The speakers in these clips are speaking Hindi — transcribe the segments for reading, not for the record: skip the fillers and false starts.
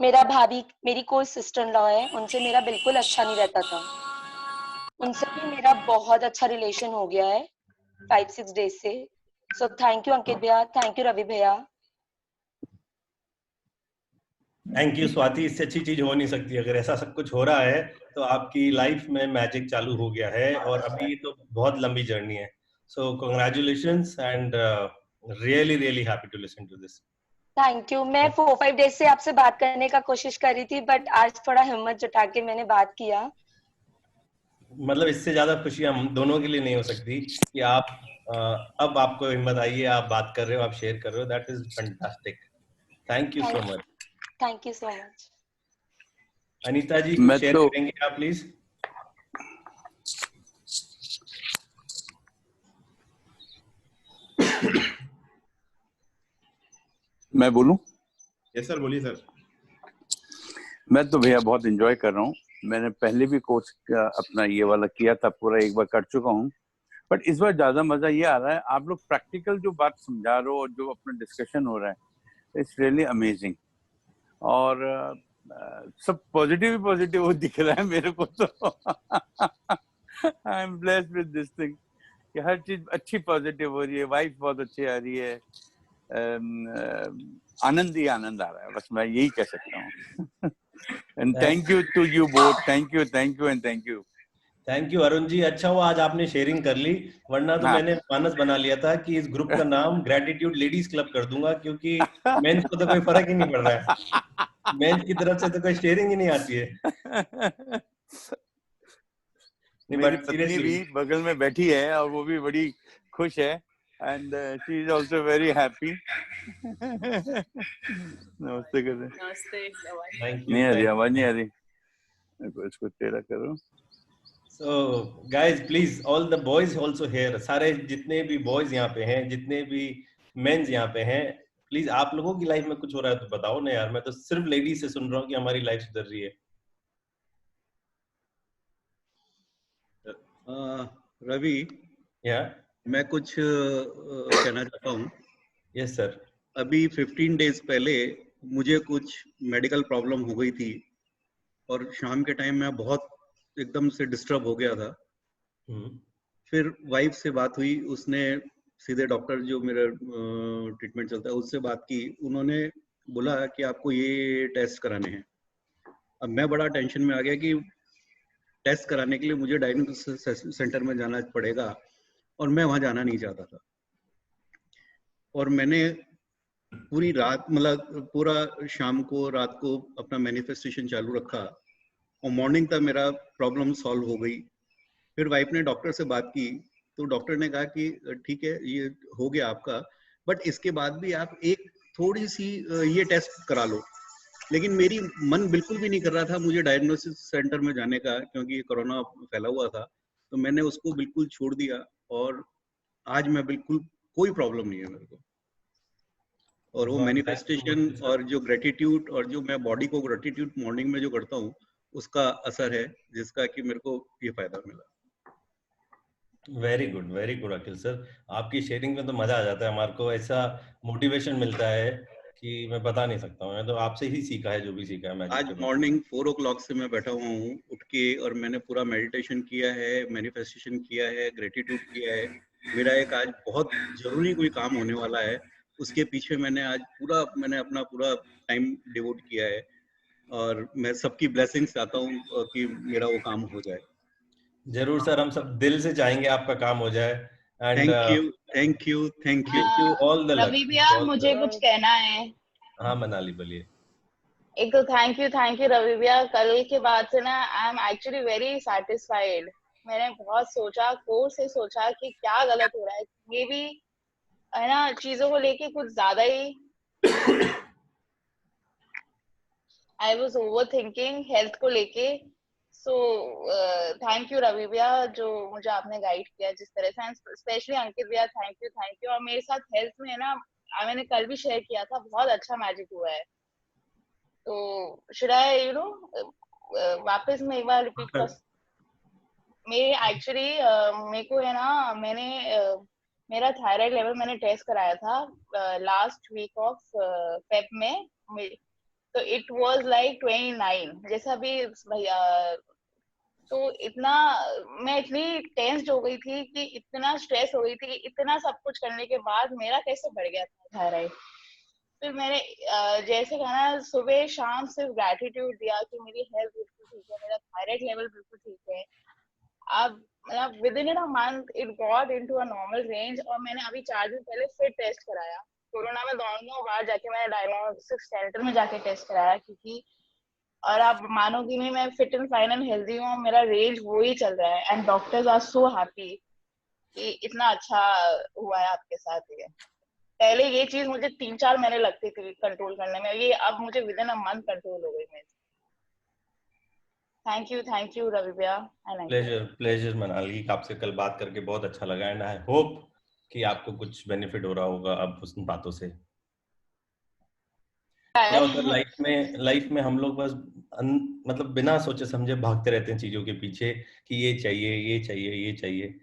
मेरा भाभी मेरी कोई सिस्टर इन लॉ है, उनसे मेरा बिल्कुल अच्छा नहीं रहता था। उनसे भी मेरा बहुत अच्छा रिलेशन हो गया है 5-6 डेज से। सो थैंक यू अंकित भैया, थैंक यू रवि भैया। थैंक यू स्वाति, इससे अच्छी चीज हो नहीं सकती। अगर ऐसा सब कुछ हो रहा है तो आपकी लाइफ में मैजिक चालू हो गया है, और अभी तो बहुत लंबी जर्नी है। So congratulations and really really happy to listen to this. Thank you. मैं 4-5 डेज से आपसे बात करने का कोशिश कर रही थी, बट आज थोड़ा हिम्मत जुटा के मैंने बात किया। मतलब इससे ज्यादा खुशी हम दोनों के लिए नहीं हो सकती कि आप अब आपको हिम्मत आई है, आप बात कर रहे हो, आप शेयर कर रहे हो। That is fantastic. Thank you so much. Thank you so much. Anita ji कुछ शेयर करेंगे आप प्लीज? मैं बोलूं? यस सर, बोलिए सर। मैं तो भैया बहुत एंजॉय कर रहा हूँ। मैंने पहले भी कोर्स अपना ये वाला किया था, पूरा एक बार कर चुका हूँ, बट इस बार ज्यादा मजा ये आ रहा है। आप लोग प्रैक्टिकल जो बात समझा रहे हो और जो अपना डिस्कशन हो रहा है, इट्स रियली अमेजिंग। और सब पॉजिटिव ही पॉजिटिव वो दिख रहा है मेरे को तो। I am blessed with this thing कि हर चीज अच्छी पॉजिटिव हो रही है, वाइफ बहुत अच्छी आ रही है, आनंद ही आनंद आ रहा है, बस मैं यही कह सकता हूँ। And thank you to you both, thank you and thank you. Thank you Arun ji. अच्छा हुआ आज आपने शेयरिंग कर ली, वरना तो मैंने मानस बना लिया था कि इस ग्रुप का नाम ग्रेटिट्यूड लेडीज क्लब कर दूंगा, क्योंकि मेंस को तो कोई फर्क ही नहीं पड़ रहा है। मेंस की तरफ से तो कोई शेयरिंग ही नहीं आती है। मेरी पत्नी भी बगल में बैठी है और वो भी बड़ी खुश है, and she is also very happy. नमस्ते कर रहे। नमस्ते। नहीं आ रही आवाज, नहीं आ रही। इसको तेरा करो। So guys, please, all the boys also here, सारे जितने भी boys यहाँ पे हैं, जितने भी मेंस यहाँ पे हैं, प्लीज आप लोगों की लाइफ में कुछ हो रहा है तो बताओ ना यार। मैं तो सिर्फ लेडीज से सुन रहा हूँ कि हमारी लाइफ सुधर रही है। रवि, मैं कुछ कहना चाहता हूँ। Yes sir. अभी 15 डेज पहले मुझे कुछ मेडिकल प्रॉब्लम हो गई थी, और शाम के टाइम मैं बहुत एकदम से डिस्टर्ब हो गया था। फिर वाइफ से बात हुई, उसने सीधे डॉक्टर जो मेरा ट्रीटमेंट चलता है उससे बात की। उन्होंने बोला कि आपको ये टेस्ट कराने हैं। अब मैं बड़ा टेंशन में आ गया कि टेस्ट कराने के लिए मुझे डायग्नोसिस सेंटर में जाना पड़ेगा, और मैं वहां जाना नहीं चाहता था। और मैंने पूरी रात, मतलब पूरा शाम को रात को अपना मैनिफेस्टेशन चालू रखा, और मॉर्निंग तक मेरा प्रॉब्लम सॉल्व हो गई। फिर वाइफ ने डॉक्टर से बात की, तो डॉक्टर ने कहा कि ठीक है ये हो गया आपका, बट इसके बाद भी आप एक थोड़ी सी ये टेस्ट करा लो। लेकिन मेरी मन बिल्कुल भी नहीं कर रहा था मुझे डायग्नोसिस सेंटर में जाने का, क्योंकि कोरोना फैला हुआ था। तो मैंने उसको बिल्कुल छोड़ दिया, और आज मैं बिल्कुल कोई प्रॉब्लम नहीं है मेरे को। और वो मैनिफेस्टेशन और जो ग्रेटिट्यूड, और जो मैं बॉडी को ग्रेटिट्यूड मॉर्निंग में जो करता हूँ, उसका असर है, जिसका कि मेरे को ये फायदा मिला। वेरी गुड अखिल सर। आपकी शेयरिंग में तो मजा आ जाता है, हमारे को ऐसा मोटिवेशन मिलता है कि मैं बता नहीं सकता हूँ। मैं तो आपसे ही सीखा है जो भी सीखा है मैजिक आज मॉर्निंग 4 o'clock से मैं बैठा हुआ हूँ उठ के, और मैंने पूरा मेडिटेशन किया है, मैनिफेस्टेशन किया है, ग्रेटिट्यूड किया है। मेरा एक आज बहुत जरूरी कोई काम होने वाला है, उसके पीछे मैंने अपना पूरा टाइम डिवोट किया है, और मैं सबकी ब्लेसिंग्स चाहता हूँ कि मेरा वो काम हो जाए। जरूर सर, हम सब दिल से चाहेंगे आपका काम हो जाए। And thank you all the luck. Ravi भैया, मुझे कुछ कहना है। हाँ मनाली बोलिए। एक तो थैंक यू रवि भैया। कल के बाद से ना I am actually very satisfied. मैंने बहुत सोचा, कोर्स से सोचा कि क्या गलत हो रहा है, ये भी है ना, चीजों को लेके कुछ ज्यादा ही I was overthinking health को लेके। सो थैंक यू रवि भैया, जो मुझे आपने गाइड किया जिस तरह से। स्पेशली अंकित भैया, थैंक यू। और मेरे साथ हेल्थ में ना, मैंने कल भी शेयर किया था, बहुत अच्छा मैजिक हुआ है। तो शुड आई वापस मैं एक बार रिपीट कर। मेरे एक्चुअली मेरे को है ना, मेरा थायराइड लेवल मैंने टेस्ट कराया था लास्ट वीक ऑफ फेब में। तो इट वाज लाइक 29 जैसा भी भैया। तो इतना मैं इतनी टेंस्ड हो गई थी कि इतना स्ट्रेस हो गई थी कि इतना सब कुछ करने के बाद मेरा कैसे बढ़ गया था थायराइड। फिर मैंने जैसे कहा ना, सुबह शाम सिर्फ ग्रैटिट्यूड दिया कि मेरी हेल्थ बिल्कुल ठीक है, मेरा थायराइड लेवल बिल्कुल ठीक है। अब मतलब with in a month it got into a normal range. और मैंने अभी 4 दिन पहले फिर टेस्ट कराया कोरोना में, दोनों बार जाके मैंने डायग्नोस्टिक सेंटर में जाके टेस्ट कराया, क्योंकि और आप मानोगी नहीं, मैं fit and fine and healthy हूँ, मेरा रेंज वो ही चल रहा है। And doctors are so happy कि इतना अच्छा हुआ है आपके साथ। ये पहले ये चीज मुझे 3-4 महीने लगती थी कंट्रोल करने में, ये अब मुझे with in a month control हो गई मेरी। थैंक यू रवि भैया। प्लेजर मनाली, आपसे कल बात करके बहुत अच्छा लगा एंड आई होप कि आपको कुछ बेनिफिट हो रहा होगा अब उस बातों से। क्या होता है लाइफ में हम लोग बस मतलब बिना सोचे समझे भागते रहते हैं चीजों के पीछे कि ये चाहिए ये चाहिए ये चाहिए।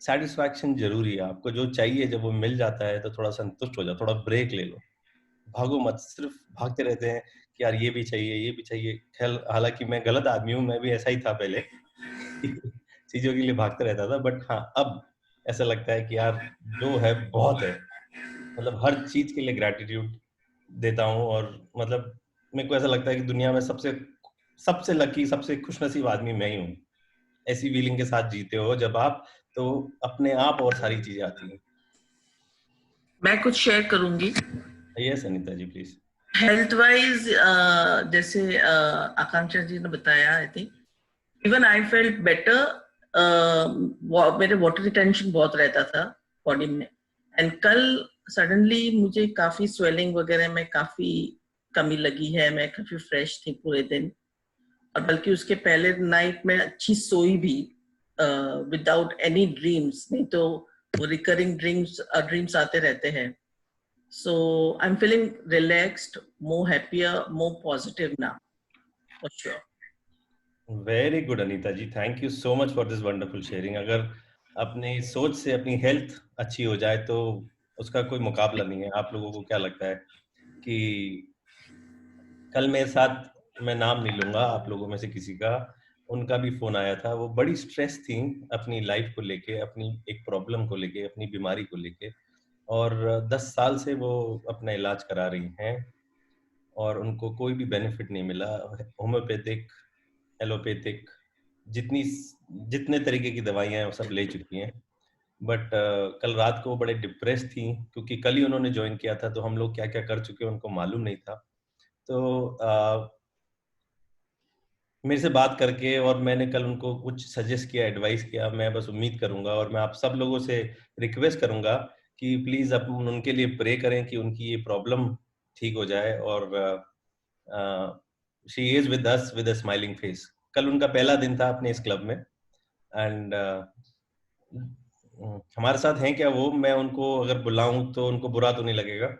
सेटिस्फैक्शन जरूरी है, आपको जो चाहिए जब वो मिल जाता है तो थोड़ा संतुष्ट हो जाओ, थोड़ा ब्रेक ले लो, भागो मत, सिर्फ भागते रहते हैं कि यार ये भी चाहिए ये भी चाहिए। खैर हालांकि मैं गलत आदमी हूँ, मैं भी ऐसा ही था पहले चीजों के लिए भागते रहता था, बट हाँ अब ऐसा लगता है कि यार जो है बहुत है, मतलब हर चीज के लिए ग्रैटिट्यूड देता हूँ। और मतलब मेरे को ऐसा लगता है कि दुनिया में सबसे सबसे लकी सबसे खुशनसीब आदमी मैं ही हूँ। ऐसी फीलिंग के साथ जीते हो जब आप, तो अपने आप और सारी चीजें आती हैं। मैं कुछ शेयर करूंगी। Yes Anita ji please. Health wise जैसे आकांक्षा जी ने बताया, I think even I felt better. मेरे वाटर रिटेंशन बहुत रहता था बॉडी में, एंड कल सडनली मुझे काफी स्वेलिंग वगैरह में काफी कमी लगी है, मैं काफी फ्रेश थी पूरे दिन। और बल्कि उसके पहले नाइट में अच्छी सोई भी विदाउट एनी ड्रीम्स, नहीं तो वो रिकरिंग ड्रीम्स आते रहते हैं। So I'm feeling relaxed, more happier, more positive now, for sure. Very good Anita ji, thank you so much for this wonderful sharing. अगर अपनी सोच से अपनी हेल्थ अच्छी हो जाए तो उसका कोई मुकाबला नहीं है। आप लोगों को क्या लगता है कि कल मेरे साथ, मैं नाम नहीं लूंगा आप लोगों में से किसी का, उनका भी फोन आया था, वो बड़ी स्ट्रेस थी अपनी लाइफ को लेके, अपनी एक प्रॉब्लम को लेके, अपनी बीमारी को लेके, और 10 साल से वो अपना इलाज करा रही हैं और उनको कोई भी बेनिफिट नहीं मिला। होम्योपैथिक, एलोपैथिक, जितने तरीके की दवाइयां हैं वो सब ले चुकी हैं, बट कल रात को वो बड़े डिप्रेस थी क्योंकि कल ही उन्होंने ज्वाइन किया था, तो हम लोग क्या क्या कर चुके हैं उनको मालूम नहीं था। तो मेरे से बात करके, और मैंने कल उनको कुछ सजेस्ट किया, एडवाइस किया। मैं बस उम्मीद करूंगा और मैं आप सब लोगों से रिक्वेस्ट करूंगा कि प्लीज आप उनके लिए प्रे करें कि उनकी ये प्रॉब्लम ठीक हो जाए। और she is with us with a smiling face. कल उनका पहला दिन था अपने इस क्लब में, एंड हमारे साथ हैं क्या वो, मैं उनको अगर बुलाऊं तो उनको बुरा तो नहीं लगेगा,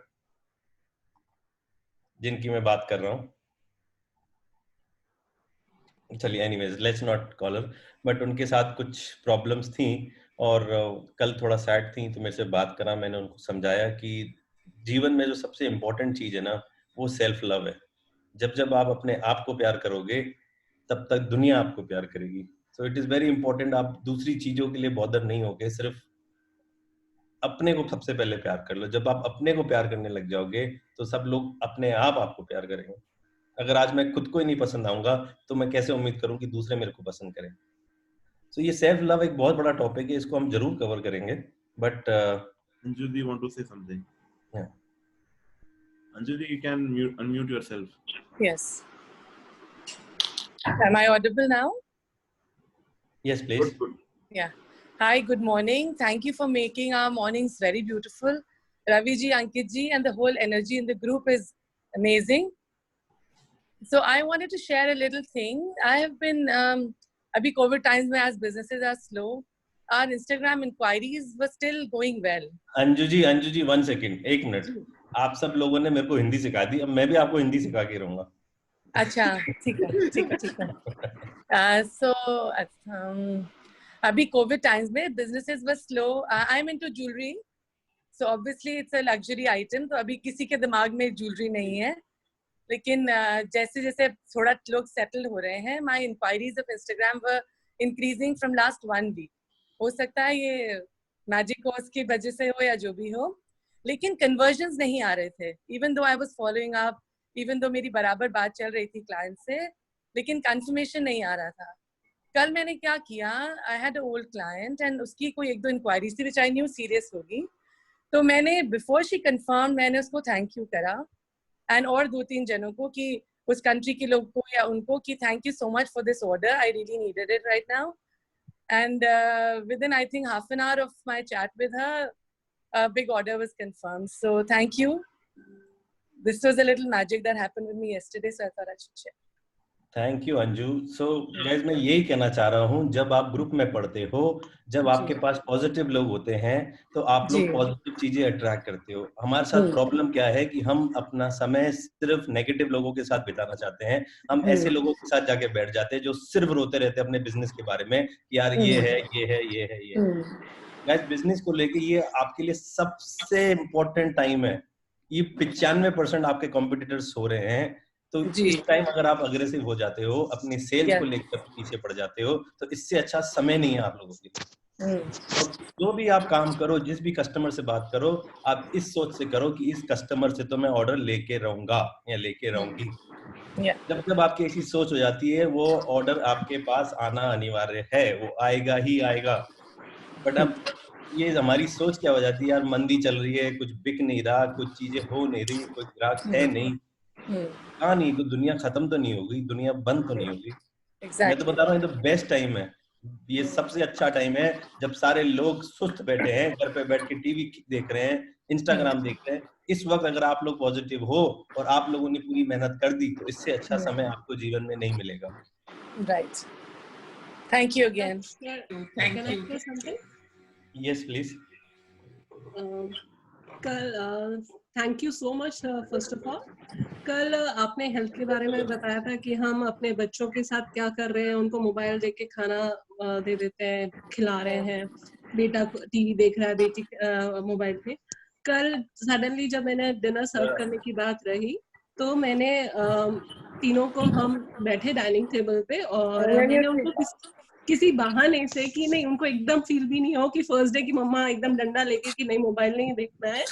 जिनकी मैं बात कर रहा हूँ। चलिए anyways let's not call her, but उनके साथ कुछ प्रॉब्लम्स थी और कल थोड़ा सैड थी, तो मेरे से बात करा। मैंने उनको समझाया कि जीवन में जो सबसे इम्पोर्टेंट चीज है ना, वो सेल्फ लव है। जब जब आप अपने आप को प्यार करोगे तब तक दुनिया आपको प्यार करेगी। So it is very important, आप दूसरी चीजों के लिए बॉदर नहीं होगे, सिर्फ अपने को सबसे पहले प्यार कर लो। जब आप अपने को प्यार करने लग जाओगे तो सब लोग अपने आप आपको प्यार करेंगे। अगर आज मैं खुद को ही नहीं पसंद आऊंगा तो मैं कैसे उम्मीद करूं कि दूसरे मेरे को पसंद करें। तो ये सेल्फ लव एक बहुत बड़ा टॉपिक है, इसको हम जरूर कवर करेंगे, but Anjali want to say something. Yeah. Anjali, you can unmute yourself. Yes. Am I audible now? Yes please. Good. Yeah. Hi, good morning. Thank you for making our mornings very beautiful. Ravi ji, Ankit ji, and the whole energy in the group is amazing. So I wanted to share a little thing. I have been, abhi COVID times mein as businesses are slow, our Instagram inquiries were still going well. Anju ji 1 second, 1 minute. आप सब लोगों ने मेरे को हिंदी सिखा दी, अब मैं भी आपको हिंदी सिखा के रहूंगा। अच्छा, ठीक है। So अभी COVID times में businesses were slow. I'm into jewelry, so obviously it's a luxury item. तो अभी किसी के दिमाग में jewelry नहीं है, लेकिन जैसे जैसे थोड़ा लोग सेटल हो रहे हैं, my inquiries of Instagram were increasing from last 1 week. हो सकता है ये मैजिक कोर्स की वजह से हो या जो भी हो, लेकिन कन्वर्जन्स नहीं आ रहे थे. Even though I was following up, even though मेरी बराबर बात चल रही थी क्लाइंट से, लेकिन कंफर्मेशन नहीं आ रहा था. कल मैंने क्या किया, I had a old client and उसकी कोई 1-2 इंक्वायरीज थी विच आई न्यू सीरियस होगी. तो मैंने बिफोर शी कंफर्म मैंने उसको थैंक यू करा, एंड और 2-3 जनों को कि उस कंट्री के लोग को या उनको कि thank you so much for this order, I really needed it right now. And within I think half an hour of my chat with her, a big order was confirmed. So thank you. This was a little magic that happened with me yesterday, so I thought I should share. Thank you Anju. So guys, मैं यही कहना चाह रहा हूँ, जब आप ग्रुप में पढ़ते हो, जब आपके पास पॉजिटिव लोग होते हैं, तो आप लोग पॉजिटिव चीजें अट्रैक्ट करते हो. हमारे साथ प्रॉब्लम क्या है कि हम अपना समय सिर्फ नेगेटिव लोगों के साथ बिताना चाहते हैं. हम ऐसे लोगों के साथ जाके बैठ जाते हैं जो सिर्फ रोते रहते हैं अपने बिजनेस के बारे में कि यार ये है, ये है, ये है, ये है. गाइस, बिजनेस को लेके ये आपके लिए सबसे इम्पोर्टेंट टाइम है. ये 95% आपके कॉम्पिटिटर्स हो रहे हैं. तो इस टाइम अगर आप अग्रेसिव हो जाते हो, अपनी सेल्स को लेकर पीछे पड़ जाते हो, तो इससे अच्छा समय नहीं है आप लोगों के लिए. तो जो भी आप काम करो, जिस भी कस्टमर से बात करो, आप इस सोच से करो कि इस कस्टमर से तो मैं ऑर्डर लेके रहूंगा या लेके रहूंगी. जब जब आपकी ऐसी सोच हो जाती है, वो ऑर्डर आपके पास आना अनिवार्य है, वो आएगा ही आएगा. बट अब ये हमारी सोच क्या हो जाती है, यार मंदी चल रही है, कुछ बिक नहीं रहा, कुछ चीजें हो नहीं रही, कोई ग्राहक है नहीं. हाँ, नहीं तो दुनिया खत्म तो नहीं होगी, दुनिया बंद तो नहीं होगी. मैं तो बता रहा हूँ, ये तो बेस्ट टाइम है. ये सबसे अच्छा टाइम है जब सारे लोग सुस्त बैठे हैं, घर पे बैठ के टीवी देख रहे हैं, इंस्टाग्राम देख रहे हैं. इस वक्त अगर आप लोग पॉजिटिव हो और आप लोगों ने पूरी मेहनत कर दी, तो इससे अच्छा समय आपको जीवन में नहीं मिलेगा. Right. Thank you again. Thank Can I you. say something? Yes, please. कल thank you so much first of all. कल आपने हेल्थ के बारे में बताया था कि हम अपने बच्चों के साथ क्या कर रहे हैं, उनको मोबाइल देख के खाना दे देते हैं, खिला रहे हैं, बेटा टीवी देख रहा है, बेटी मोबाइल पे. कल सडनली जब मैंने डिनर सर्व करने की बात रही, तो मैंने तीनों को हम बैठे डाइनिंग टेबल पे और मैंने उनको किसी बहाने से कि नहीं, उनको एकदम फील भी नहीं हो कि फर्स्ट डे की मम्मा एकदम डंडा लेके कि नहीं मोबाइल नहीं देखना है,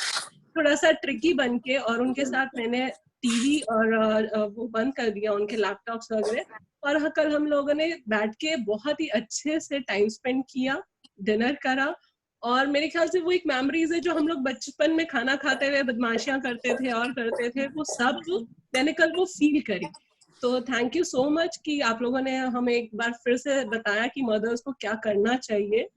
थोड़ा सा ट्रिकी बन के और उनके साथ मैंने टीवी और वो बंद कर दिया, उनके लैपटॉप्स वगैरह. और कल हम लोगों ने बैठ के बहुत ही अच्छे से टाइम स्पेंड किया, डिनर करा. और मेरे ख्याल से वो एक मेमोरीज है जो हम लोग बचपन में खाना खाते हुए बदमाशियां करते थे और करते थे, वो सब मैंने कल वो फील करी. तो थैंक यू सो मच कि आप लोगों ने हमें एक बार फिर से बताया कि मदर्स को क्या करना चाहिए.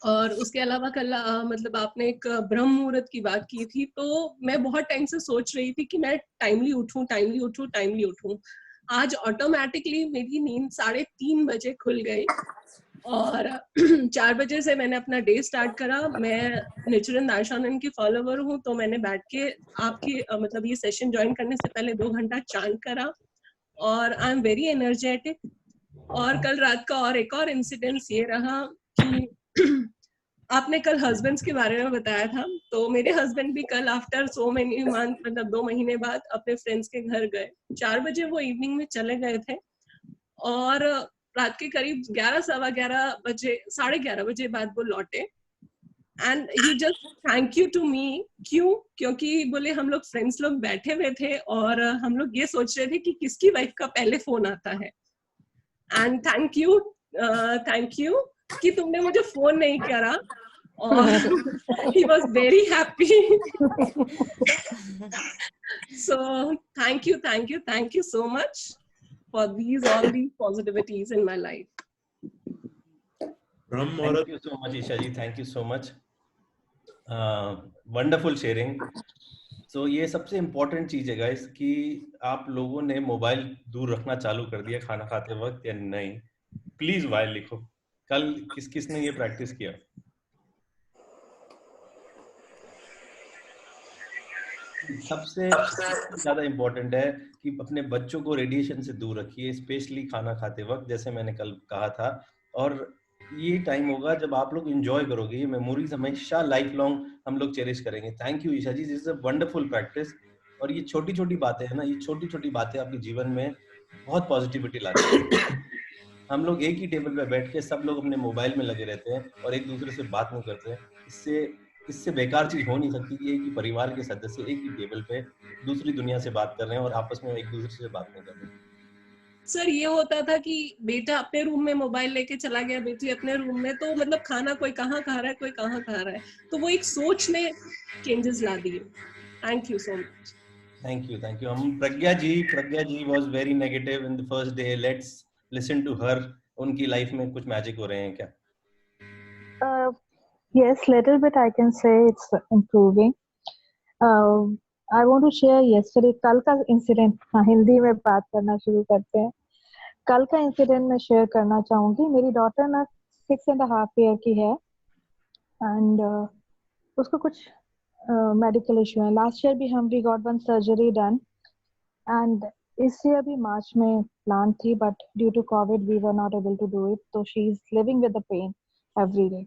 और उसके अलावा कल मतलब आपने एक ब्रह्म मुहूर्त की बात की थी, तो मैं बहुत टाइम से सोच रही थी कि मैं टाइमली उठूं, टाइमली उठूं, टाइमली उठूं. आज ऑटोमेटिकली मेरी नींद 3:30 बजे खुल गई और 4 बजे से मैंने अपना डे स्टार्ट करा. मैं निचरन दाशानंद की फॉलोवर हूँ, तो मैंने बैठ के आपकी मतलब ये सेशन ज्वाइन करने से पहले 2 घंटा चांट करा और आई एम वेरी एनर्जेटिक. और कल रात का और एक और इंसिडेंस ये रहा कि आपने कल हस्बैंड्स के बारे में बताया था, तो मेरे हस्बैंड भी कल आफ्टर सो मेनी मंथ मतलब 2 महीने बाद अपने फ्रेंड्स के घर गए. 4 बजे वो इवनिंग में चले गए थे और रात के करीब 11-11:15 बजे, 11:30 बजे बाद वो लौटे. And he just thank you to me. क्यों? क्योंकि बोले हम लोग फ्रेंड्स लोग बैठे हुए थे और हम लोग ये सोच रहे थे कि किसकी वाइफ का पहले फोन आता है. एंड थैंक यू कि तुमने मुझे फोन नहीं करा. और he was very happy. So thank you so much for all these positivities in my life. Thank you so much, Isha ji. Thank you so much. Wonderful sharing. So ये सबसे इम्पोर्टेंट चीज है गाइस कि आप लोगों ने मोबाइल दूर रखना चालू कर दिया खाना खाते वक्त या नहीं. प्लीज वाई लिखो. कल किसने ये प्रैक्टिस किया? सबसे ज्यादा इम्पोर्टेंट है कि अपने बच्चों को रेडिएशन से दूर रखिए, स्पेशली खाना खाते वक्त, जैसे मैंने कल कहा था. और ये टाइम होगा जब आप लोग एंजॉय करोगे, ये मेमोरीज हमेशा लाइफ लॉन्ग हम लोग चेरिश करेंगे. Thank you Isha ji, this is a wonderful practice. और ये छोटी छोटी बातें है ना, ये छोटी छोटी बातें आपके जीवन में बहुत पॉजिटिविटी लाती है। हम लोग एक ही टेबल पे बैठ के सब लोग अपने मोबाइल में लगे रहते हैं और एक दूसरे से बात नहीं करते। इससे बेकार चीज हो नहीं सकती कि एक ही परिवार के सदस्य एक ही टेबल पे दूसरी दुनिया से बात कर रहे हैं और आपस में एक दूसरे से बात नहीं कर रहे। सर ये होता था कि बेटा अपने रूम में मोबाइल लेके चला गया, बेटी अपने रूम में, तो मतलब खाना कोई कहाँ खा रहा है, कोई कहाँ खा रहा है, तो वो एक सोच ने चेंजेस ला दिए। Thank you so much. Thank you. हम Pragya ji was very negative in the first day. Let's listen to her. उनकी लाइफ में कुछ मैजिक हो रहे हैं क्या? Yes, little bit I can say it's improving. I want to share yesterday कल का इंसिडेंट। हाँ, हिंदी में बात करना शुरू करते हैं। कल का इंसिडेंट मैं शेयर करना चाहूंगी। मेरी डॉटर ना 6.5 year की है एंड उसको कुछ मेडिकल इशू है। लास्ट ईयर भी we got one surgery done and this year भी मार्च में प्लान थी, but due to covid we were not able to do it, तो she is living with the pain every day.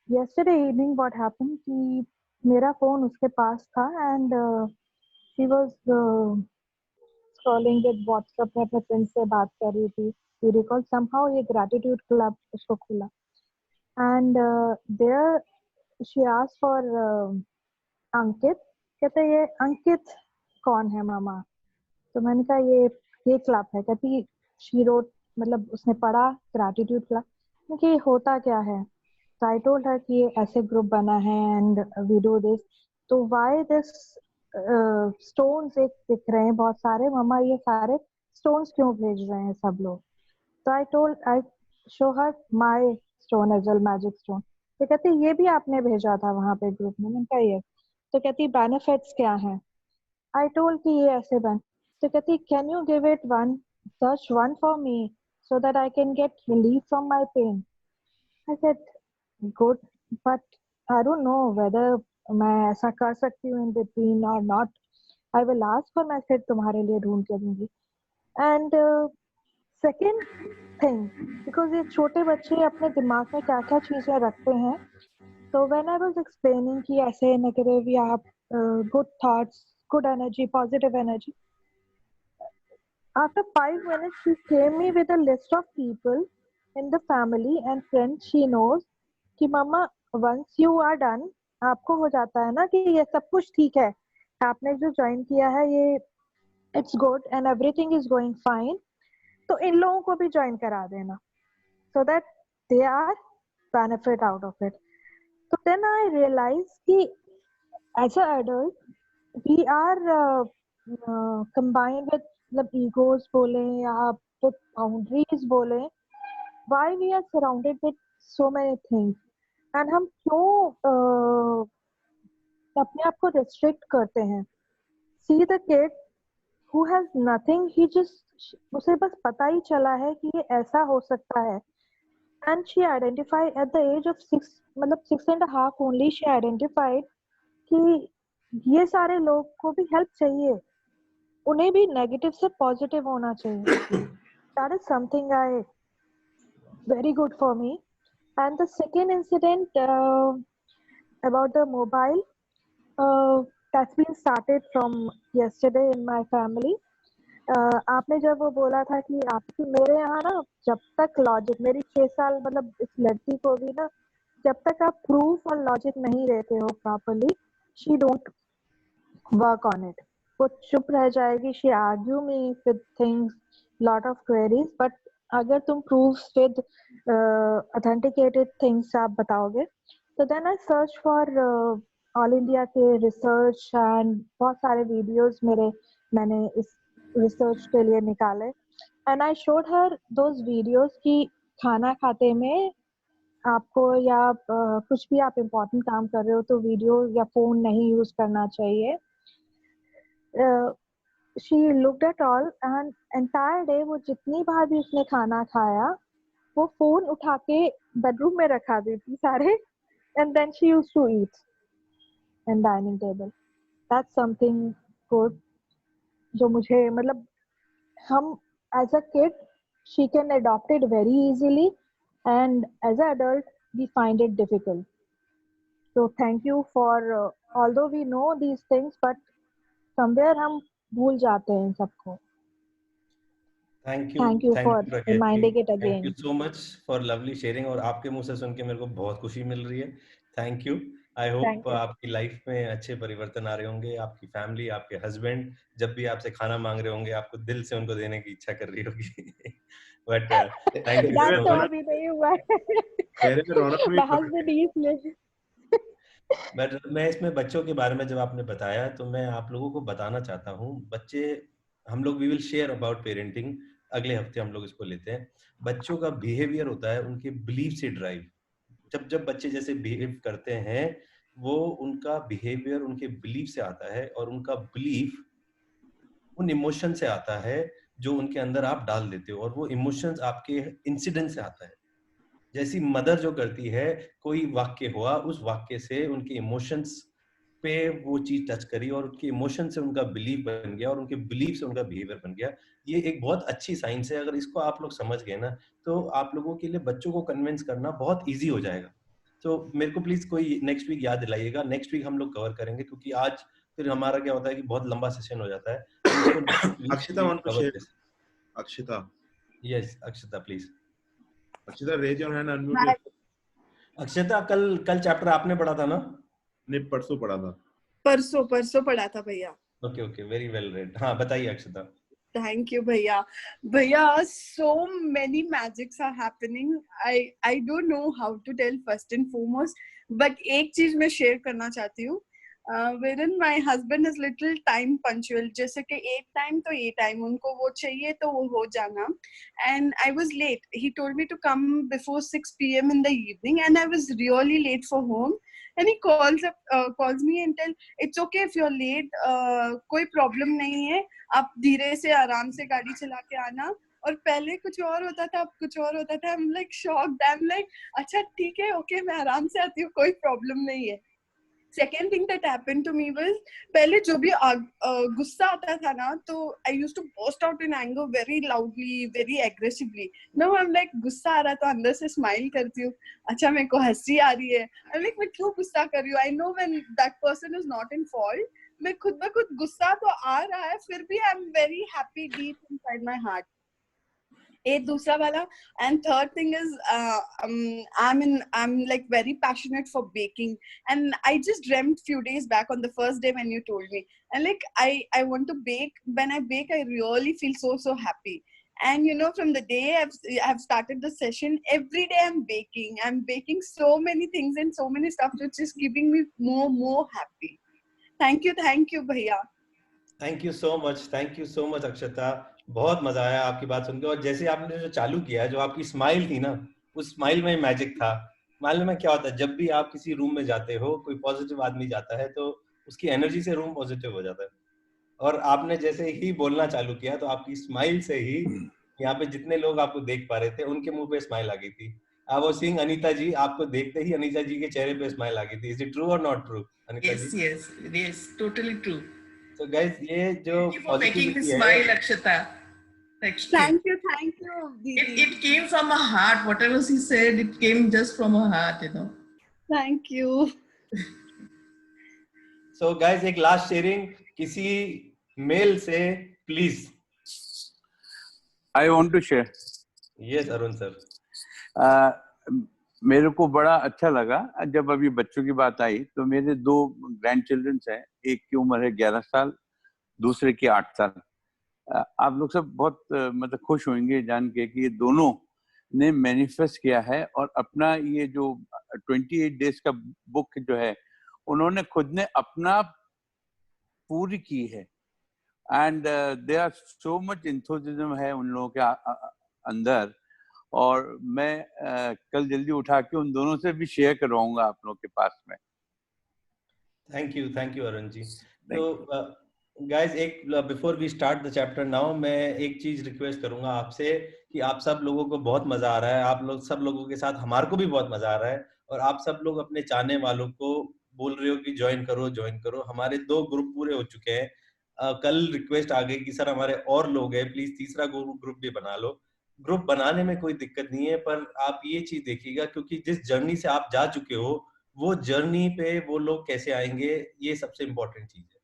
yesterday evening what happened कि मेरा फोन उसके पास था and she was scrolling with WhatsApp में अपने फ्रेंड से बात कर रही थी। you recall somehow ये gratitude club उसको खुला and there she asked for अंकित। कहते ये अंकित कौन है मामा? तो मैंने कहा ये क्लब है। कहती she wrote, मतलब उसने पढ़ा gratitude club कि होता क्या है। So I told her कि ये ऐसे ग्रुप बना है and we do this. तो why this stones एक दिख रहे हैं बहुत सारे, मम्मा ये सारे stones क्यों भेज रहे हैं सब लोग? So I show her my stone as well, magic stone. तो कहती ये भी आपने भेजा था वहाँ पे ग्रुप में? मैंने कहा ये। तो कहती benefits क्या हैं? I told कि ये ऐसे बन। तो कहती can you give it search one for me so that I can get relief from my pain? I said good, but I don't know whether मैं ऐसा कर सकती हूँ in between or not. I will ask और मैं फिर तुम्हारे लिए ढूंढ के दूंगी। And second thing, because ये छोटे बच्चे अपने दिमाग में क्या क्या चीजें रखते हैं, तो when I was explaining कि ऐसे negative या good thoughts, good energy, positive energy, after 5 minutes she came me with a list of people in the family and friends she knows कि मम्मा once you are done, आपको हो जाता है ना कि ये सब कुछ ठीक है, आपने जो ज्वाइन किया है ये it's good and everything is going fine, तो इन लोगों को भी ज्वाइन करा देना so that they are benefit out of it. So then I realized कि as an adult we are combined with मतलब egos बोले या with boundaries बोले, why we are surrounded with so many things and हम क्यों अपने आप को restrict करते हैं? See the kid who has nothing, he just उसे बस पता ही चला है कि ये ऐसा हो सकता है and she identified at the age of 6, मतलब 6.5 only she identified कि ये सारे लोग को भी हेल्प चाहिए, उन्हें भी नेगेटिव से पॉजिटिव होना चाहिए। That is something very good for me. And the second incident about the mobile that's been started from yesterday in my family. आपने जब वो बोला था कि आपकी मेरे यहाँ ना जब तक लॉजिक, मेरी 6 साल मतलब इस लड़की को भी ना जब तक आप प्रूफ और लॉजिक नहीं देते हो properly, she don't work on it. वो चुप रह जाएगी, she argue me with things, lot of queries, but अगर तुम proofs with authenticated things आप बताओगे, तो then I search for all India के research and बहुत सारे videos मैंने इस research के लिए निकाले and I showed her those videos कि खाना खाते में आपको या कुछ भी आप important काम कर रहे हो तो वीडियो या फोन नहीं यूज करना चाहिए। she looked at all and entire day वो जितनी बार भी उसने खाना खाया वो फोन उठा के बेडरूम में रखा देती सारे and then she used to eat in dining table. That's something good जो मुझे मतलब हम as a kid she can adopt it very easily and as an adult we find it difficult. So thank you for although we know these things, but somewhere हम भूल जाते हैं सबको. Thank Thank you for you reminding it Thank you again. so much for lovely sharing. और आपके मुंह से सुन के मेरे को बहुत खुशी मिल रही है. Thank you. I hope Thank you. आपकी लाइफ में अच्छे परिवर्तन आ रहे होंगे. आपकी फैमिली, आपके हस्बैंड जब भी आपसे खाना मांग रहे होंगे, आपको दिल से उनको देने की इच्छा कर रही होगी. But thank you That so तो much. अभी नहीं हुआ है. मेरे में रौनक में बहस भी नहीं इसलिए. बट मैं इसमें बच्चों के बारे में जब आपने बताया तो मैं आप लोगों को बताना चाहता हूँ. बच्चे, हम लोग we will share about parenting. अगले हफ्ते हम लोग इसको लेते हैं. बच्चों का बिहेवियर होता है उनके बिलीफ से ड्राइव. जब बच्चे जैसे बिहेव करते हैं, वो उनका बिहेवियर उनके बिलीफ से आता है, और उनका बिलीफ उन इमोशन से आता है जो उनके अंदर आप डाल देते हो, और वो इमोशंस आपके इंसिडेंट से आता है. जैसी मदर जो करती है, कोई वाक्य हुआ, उस वाक्य से उनके इमोशंस पे वो चीज टच करी, और उनके इमोशन से उनका बिलीफ बन गया, और उनके बिलीफ से उनका बिहेवियर बन गया. ये एक बहुत अच्छी साइंस है. अगर इसको आप लोग समझ गए ना, तो आप लोगों के लिए बच्चों को कन्विंस करना बहुत ईजी हो जाएगा. तो मेरे को प्लीज कोई नेक्स्ट वीक याद दिलाइएगा. नेक्स्ट वीक हम लोग कवर करेंगे, क्योंकि आज फिर हमारा क्या होता है कि बहुत लंबा सेशन हो जाता है. हम इसको Akshita want to share. Akshita. Yes, Akshata please. Akshita, raise your hand, unmute yourself. अक्षता, कल चैप्टर आपने पढ़ा था ना? नहीं, परसों पढ़ा था. परसों पढ़ा था भैया. Okay, very well read. हाँ, बताइए अक्षता. Thank you भैया. So many magics are happening. I don't know how to tell first and foremost, but एक चीज मैं share करना चाहती हूँ. Wherein my husband is little time punctual. जैसे कि एक टाइम तो ये टाइम, उनको वो चाहिए तो वो हो जाना. And I was late. He told me to come before 6 p.m. in the evening, and I was really late for home. And he calls me and tell, it's okay if you're late. कोई problem नहीं है. आप धीरे से आराम से गाड़ी चला के आना. और पहले कुछ और होता था, अब कुछ और होता था. I'm like shocked. I'm like, अच्छा ठीक है, okay, मैं आराम से आती हूँ, कोई problem नहीं है. Second thing that happened to me was, पहले जो भी गुस्सा आता था ना, तो I used to burst out in anger very loudly, very aggressively. Now I'm like, गुस्सा आ रहा तो अंदर से smile करती हूँ. अच्छा, मेरे को हंसी आ रही है. I'm like, मैं क्यों गुस्सा कर रही हूँ? I know when that person is not in fault. मैं खुद ब खुद गुस्सा तो आ रहा है, फिर भी I'm very happy deep inside my heart. एक दूसरा वाला. And third thing is, I'm like very passionate for baking, and I just dreamt few days back on the first day when you told me, and like I want to bake. When I bake, I really feel so happy. And you know, from the day I've started the session, every day I'm baking so many things and so many stuff, which is keeping me more happy. Thank you भैया. थैंक यू सो मच अक्षता. बहुत मजा आया आपकी बात सुनकर. और जैसे आपने जो चालू किया, जो आपकी स्माइल थी ना, उस स्माइल में मैजिक था. मालूम है क्या होता है, जब भी आप किसी रूम में जाते हो, कोई पॉजिटिव आदमी जाता है, तो उसकी एनर्जी से रूम पॉजिटिव हो जाता है. और आपने जैसे ही बोलना चालू किया, तो आपकी स्माइल से ही यहाँ पे जितने लोग आपको देख पा रहे थे, उनके मुंह पे स्माइल आ गई थी. आई वाज सीइंग अनीता जी, आपको देखते ही अनीता जी के चेहरे पे स्माइल आ गई थी. इज इट ट्रू और not true Anita ji? Yes, totally true. So guys, ये जो Thank you for making me smile, Akshata. Thank you, Didi. It came from a heart. Whatever she said, it came just from her heart, you know. Thank you. So guys, एक लास्ट शेयरिंग किसी मेल से please. I want to share. Yes, Arun sir. मेरे को बड़ा अच्छा लगा जब अभी बच्चों की बात आई. तो मेरे 2 ग्रैंड चिल्ड्रंस हैं. एक की उम्र है 11 साल, दूसरे की 8 साल. आप लोग सब बहुत मतलब खुश होंगे जान के कि ये दोनों ने मैनिफेस्ट किया है, और अपना ये जो 28 डेज का बुक जो है, उन्होंने खुद ने अपना पूरी की है. And they are so much enthusiasm है उन लोगों के अंदर. और मैं कल जल्दी उठा के उन दोनों से भी शेयर करवाऊंगा आप लोगों के पास में. Thank you Arun ji. तो गाइस, एक before we start the chapter now, मैं एक चीज रिक्वेस्ट करूंगा आपसे कि आप सब लोगों को बहुत मजा आ रहा है. आप लोग सब लोगों के साथ हमारे को भी बहुत मजा आ रहा है, और आप सब लोग अपने चाहने वालों को बोल रहे हो कि ज्वाइन करो. हमारे 2 ग्रुप पूरे हो चुके हैं. कल रिक्वेस्ट आ गई कि सर हमारे और लोग हैं, प्लीज तीसरा ग्रुप भी बना लो. ग्रुप बनाने में कोई दिक्कत नहीं है, पर आप ये चीज देखिएगा, क्योंकि जिस जर्नी से आप जा चुके हो, वो जर्नी पे वो लोग कैसे आएंगे, ये सबसे इम्पोर्टेंट चीज है।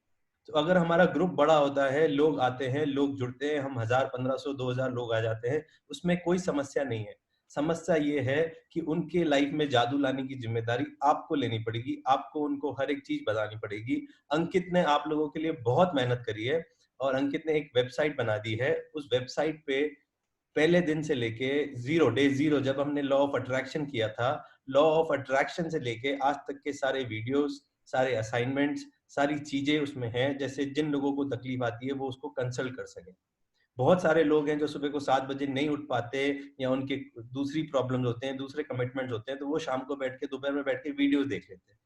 तो अगर हमारा ग्रुप बड़ा होता है, लोग आते हैं, लोग जुड़ते हैं, हम 1000, 1500, 2000 लोग आ जाते हैं, उसमें कोई समस्या नहीं है। समस्या ये है कि उनके लाइफ में जादू लाने की जिम्मेदारी आपको लेनी पड़ेगी, आपको उनको हर एक चीज बतानी पड़ेगी। अंकित ने आप लोगों के लिए बहुत मेहनत करी है और अंकित ने एक वेबसाइट बना दी है। उस वेबसाइट पे पहले दिन से लेके डे जीरो जब हमने लॉ ऑफ अट्रैक्शन किया था, लॉ ऑफ अट्रैक्शन से लेके आज तक के सारे वीडियोस, सारे असाइनमेंट्स, सारी चीजें उसमें हैं, जैसे जिन लोगों को तकलीफ आती है वो उसको कंसल्ट कर सके। बहुत सारे लोग हैं जो सुबह को 7 बजे नहीं उठ पाते या उनके दूसरी प्रॉब्लम्स होते हैं, दूसरे कमिटमेंट्स होते हैं, तो वो शाम को बैठ के, दोपहर में बैठ के वीडियो देख लेते हैं।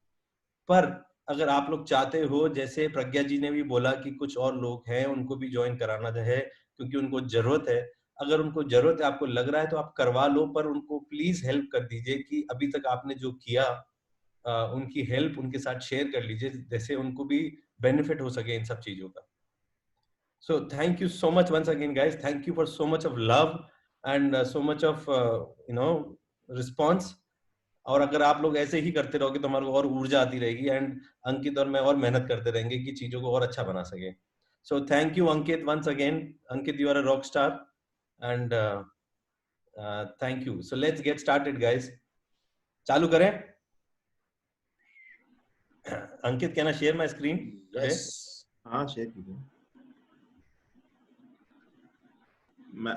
पर अगर आप लोग चाहते हो, जैसे प्रज्ञा जी ने भी बोला कि कुछ और लोग हैं उनको भी ज्वाइन कराना है क्योंकि उनको जरूरत है, अगर उनको जरूरत है, आपको लग रहा है तो आप करवा लो, पर उनको प्लीज हेल्प कर दीजिए कि अभी तक आपने जो किया उनकी हेल्प उनके साथ शेयर कर लीजिए, जैसे उनको भी बेनिफिट हो सके इन सब चीजों का। So thank you so much once again, guys. Thank you for so much of love and so much of response. और अगर आप लोग ऐसे ही करते रहोगे तो हमारे को और ऊर्जा आती रहेगी एंड अंकित और मैं और मेहनत करते रहेंगे कि चीजों को और अच्छा बना सके। So thank you Ankit once again. Ankit, you are a rock star and thank you. So let's get started, guys. चालू करें? अंकित, can I share my screen? Yes. हाँ, शेयर कीजिए। मैं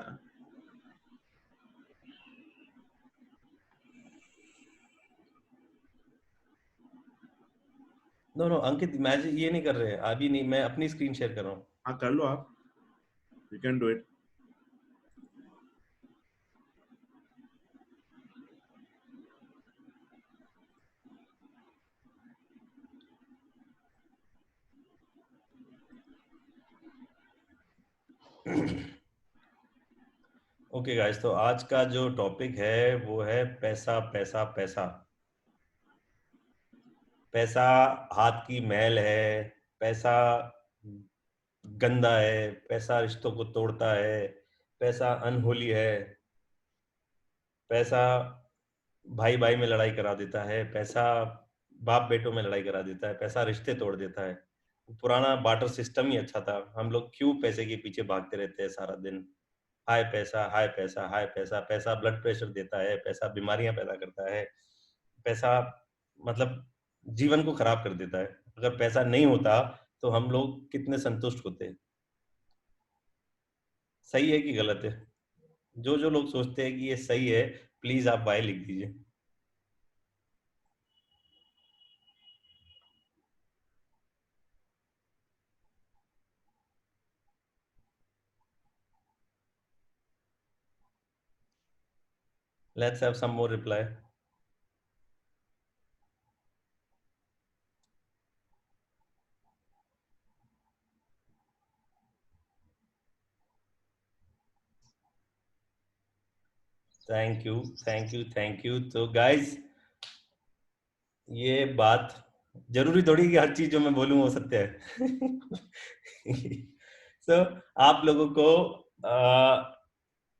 नो अंकित, मैं ये नहीं कर रहे हैं अभी, नहीं, मैं अपनी स्क्रीन शेयर कर रहा हूँ। हाँ, कर लो आप, you can do it. Okay guys, तो आज का जो टॉपिक है वो है पैसा पैसा पैसा। पैसा हाथ की मैल है, पैसा गंदा है, पैसा रिश्तों को तोड़ता है, पैसा अनहोली है, पैसा भाई भाई में लड़ाई करा देता है, पैसा बाप बेटों में लड़ाई करा देता है, पैसा रिश्ते तोड़ देता है। पुराना बार्टर सिस्टम ही अच्छा था। हम लोग क्यों पैसे के पीछे भागते रहते हैं सारा दिन? हाय पैसा, हाय पैसा, हाय पैसा। पैसा ब्लड प्रेशर देता है, पैसा बीमारियां पैदा करता है, पैसा मतलब जीवन को खराब कर देता है। अगर पैसा नहीं होता तो हम लोग कितने संतुष्ट होते। सही है कि गलत है? जो जो लोग सोचते हैं कि ये सही है, प्लीज आप बाय लिख दीजिए। Let's have some more reply. Thank you, thank you, thank you. तो गाइज, ये बात जरूरी थोड़ी कि हर चीज जो मैं बोलूं वो सत्य है। तो आप लोगों को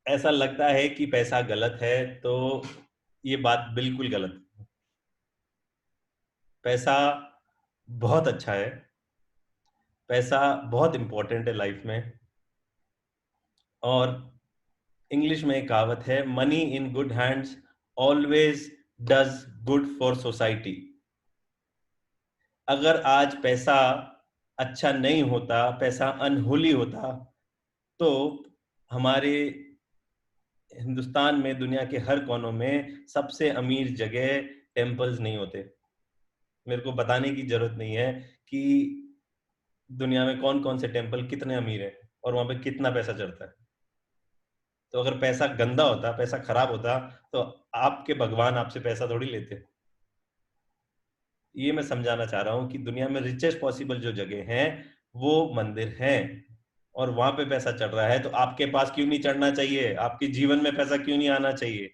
ऐसा लगता है कि पैसा गलत है, तो ये बात बिल्कुल गलत है। पैसा बहुत अच्छा है, पैसा बहुत इंपॉर्टेंट है लाइफ में। और इंग्लिश में एक कहावत है, money in good hands always does good for society. अगर आज पैसा अच्छा नहीं होता, पैसा अनहोली होता, तो हमारे हिंदुस्तान में, दुनिया के हर कोनों में सबसे अमीर जगह टेम्पल्स नहीं होते। मेरे को बताने की जरूरत नहीं है कि दुनिया में कौन कौन से टेम्पल कितने अमीर हैं और वहां पे कितना पैसा चढ़ता है। तो अगर पैसा गंदा होता, पैसा खराब होता, तो आपके भगवान आपसे पैसा थोड़ी लेते। ये मैं समझाना चाह रहा हूँ कि दुनिया में रिचेस्ट पॉसिबल जो जगह हैं वो मंदिर हैं, और वहां पे पैसा चढ़ रहा है, तो आपके पास क्यों नहीं चढ़ना चाहिए? आपके जीवन में पैसा क्यों नहीं आना चाहिए?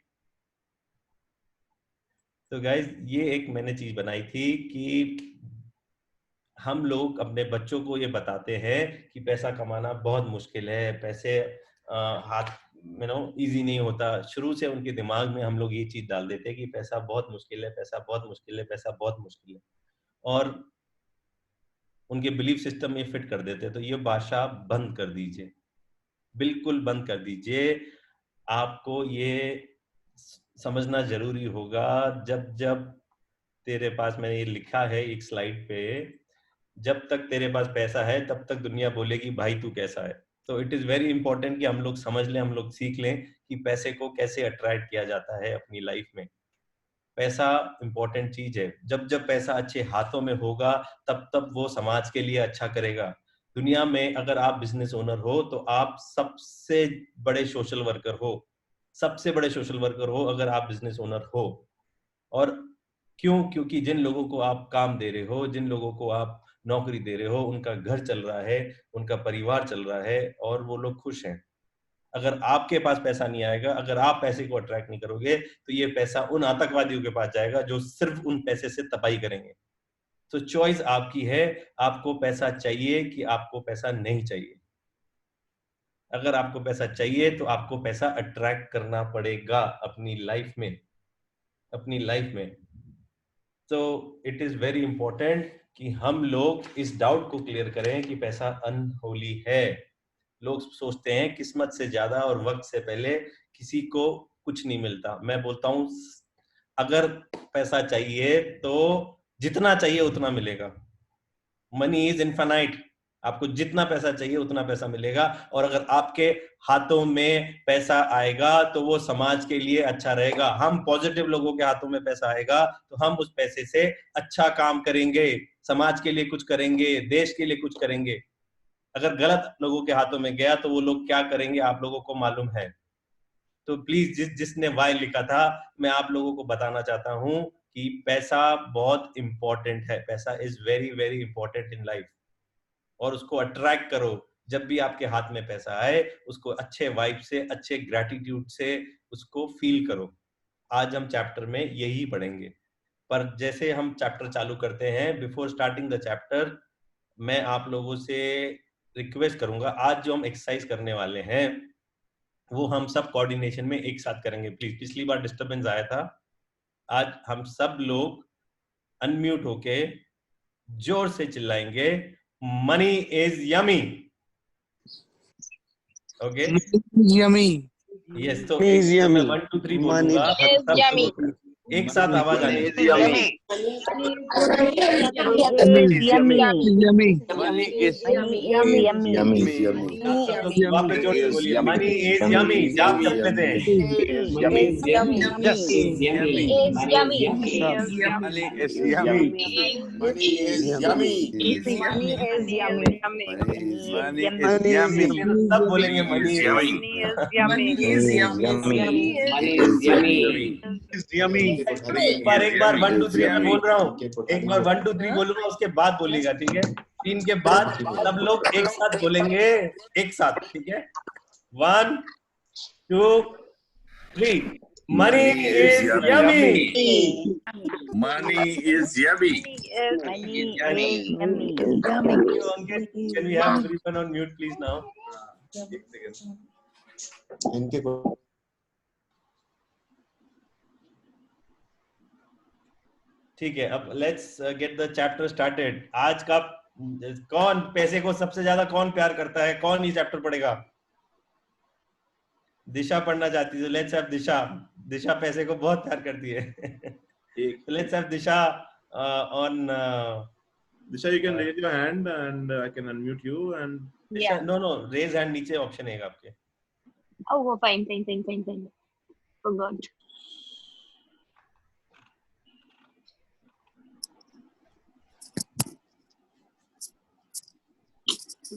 तो गाइज, ये एक मैंने चीज बनाई थी कि हम लोग अपने बच्चों को ये बताते हैं कि पैसा कमाना बहुत मुश्किल है, पैसे हाथ इजी नहीं होता। शुरू से उनके दिमाग में हम लोग ये चीज डाल देते हैं कि पैसा बहुत मुश्किल है, पैसा बहुत मुश्किल है, पैसा बहुत मुश्किल है, और उनके बिलीफ सिस्टम में फिट कर देते हैं। तो ये भाषा बंद कर दीजिए, बिल्कुल बंद कर दीजिए। आपको ये समझना जरूरी होगा, जब जब तेरे पास, मैंने ये लिखा है एक स्लाइड पे, जब तक तेरे पास पैसा है तब तक दुनिया बोलेगी भाई तू कैसा है। तो इट इज वेरी इंपॉर्टेंट कि हम लोग समझ लें, हम लोग सीख लें कि पैसे को कैसे अट्रैक्ट किया जाता है अपनी लाइफ में। पैसा इंपॉर्टेंट चीज है। जब जब पैसा अच्छे हाथों में होगा तब तब वो समाज के लिए अच्छा करेगा। दुनिया में अगर आप बिजनेस ओनर हो तो आप सबसे बड़े सोशल वर्कर हो, सबसे बड़े सोशल वर्कर हो अगर आप बिजनेस ओनर हो। और क्यों? क्योंकि जिन लोगों को आप काम दे रहे हो, जिन लोगों को आप नौकरी दे रहे हो, उनका घर चल रहा है, उनका परिवार चल रहा है और वो लोग खुश हैं। अगर आपके पास पैसा नहीं आएगा, अगर आप पैसे को अट्रैक्ट नहीं करोगे, तो ये पैसा उन आतंकवादियों के पास जाएगा जो सिर्फ उन पैसे से तबाही करेंगे। तो चॉइस आपकी है, आपको पैसा चाहिए कि आपको पैसा नहीं चाहिए। अगर आपको पैसा चाहिए तो आपको पैसा अट्रैक्ट करना पड़ेगा अपनी लाइफ में, अपनी लाइफ में। तो इट इज वेरी इंपॉर्टेंट कि हम लोग इस डाउट को क्लियर करें कि पैसा अनहोली है। लोग सोचते हैं किस्मत से ज्यादा और वक्त से पहले किसी को कुछ नहीं मिलता। मैं बोलता हूं अगर पैसा चाहिए तो जितना चाहिए उतना मिलेगा। मनी इज इनफाइनाइट, आपको जितना पैसा चाहिए उतना पैसा मिलेगा। और अगर आपके हाथों में पैसा आएगा तो वो समाज के लिए अच्छा रहेगा। हम पॉजिटिव लोगों के हाथों में पैसा आएगा तो हम उस पैसे से अच्छा काम करेंगे, समाज के लिए कुछ करेंगे, देश के लिए कुछ करेंगे। अगर गलत लोगों के हाथों में गया तो वो लोग क्या करेंगे आप लोगों को मालूम है। तो प्लीज जिसने वाई लिखा था, मैं आप लोगों को बताना चाहता हूं कि पैसा बहुत इंपॉर्टेंट है। पैसा is very very important in life, और उसको अट्रैक्ट करो। जब भी आपके हाथ में पैसा आए उसको अच्छे वाइब से, अच्छे ग्रैटिट्यूड से उसको फील करो। आज हम चैप्टर में यही पढ़ेंगे, पर जैसे हम चैप्टर चालू करते हैं, बिफोर स्टार्टिंग द चैप्टर, मैं आप लोगों से रिक्वेस्ट करूंगा, आज जो हम एक्सरसाइज करने वाले हैं वो हम सब कोऑर्डिनेशन में एक साथ करेंगे प्लीज। पिछली बार डिस्टरबेंस आया था, आज हम सब लोग अनम्यूट होके जोर से चिल्लाएंगे, money is yummy. Okay, yummy. Yes, तो 1 2 3 बोलूंगा, एक साथ आवाज आनी चाहिए। वापस जोर से बोलिए, मनी इज यमी। जाप जप लेते हैं। सब बोलेंगे मनी इज यमी। एक बार 1 2 3 मैं बोल रहा हूँ, एक बार 1 2 3 बोलूंगा, उसके बाद बोलिएगा, ठीक है? 3 के बाद सब लोग एक साथ बोलेंगे, एक साथ, ठीक है? 1 2 3, money is yummy. Money is yummy. Ankit, can we have everyone on mute please now? ठीक है, अब let's get the chapter started. आज का कौन पैसे को सबसे ज्यादा कौन प्यार करता है? कौन ये चैप्टर पढ़ेगा? दिशा पढ़ना चाहती है, लेट्स हैव दिशा। दिशा पैसे को बहुत प्यार करती है। Let's have Disha on. Disha, you can raise your hand and I can unmute you and Disha, no, raise hand नीचे ऑप्शन है आपके। Oh, fine. Forgot.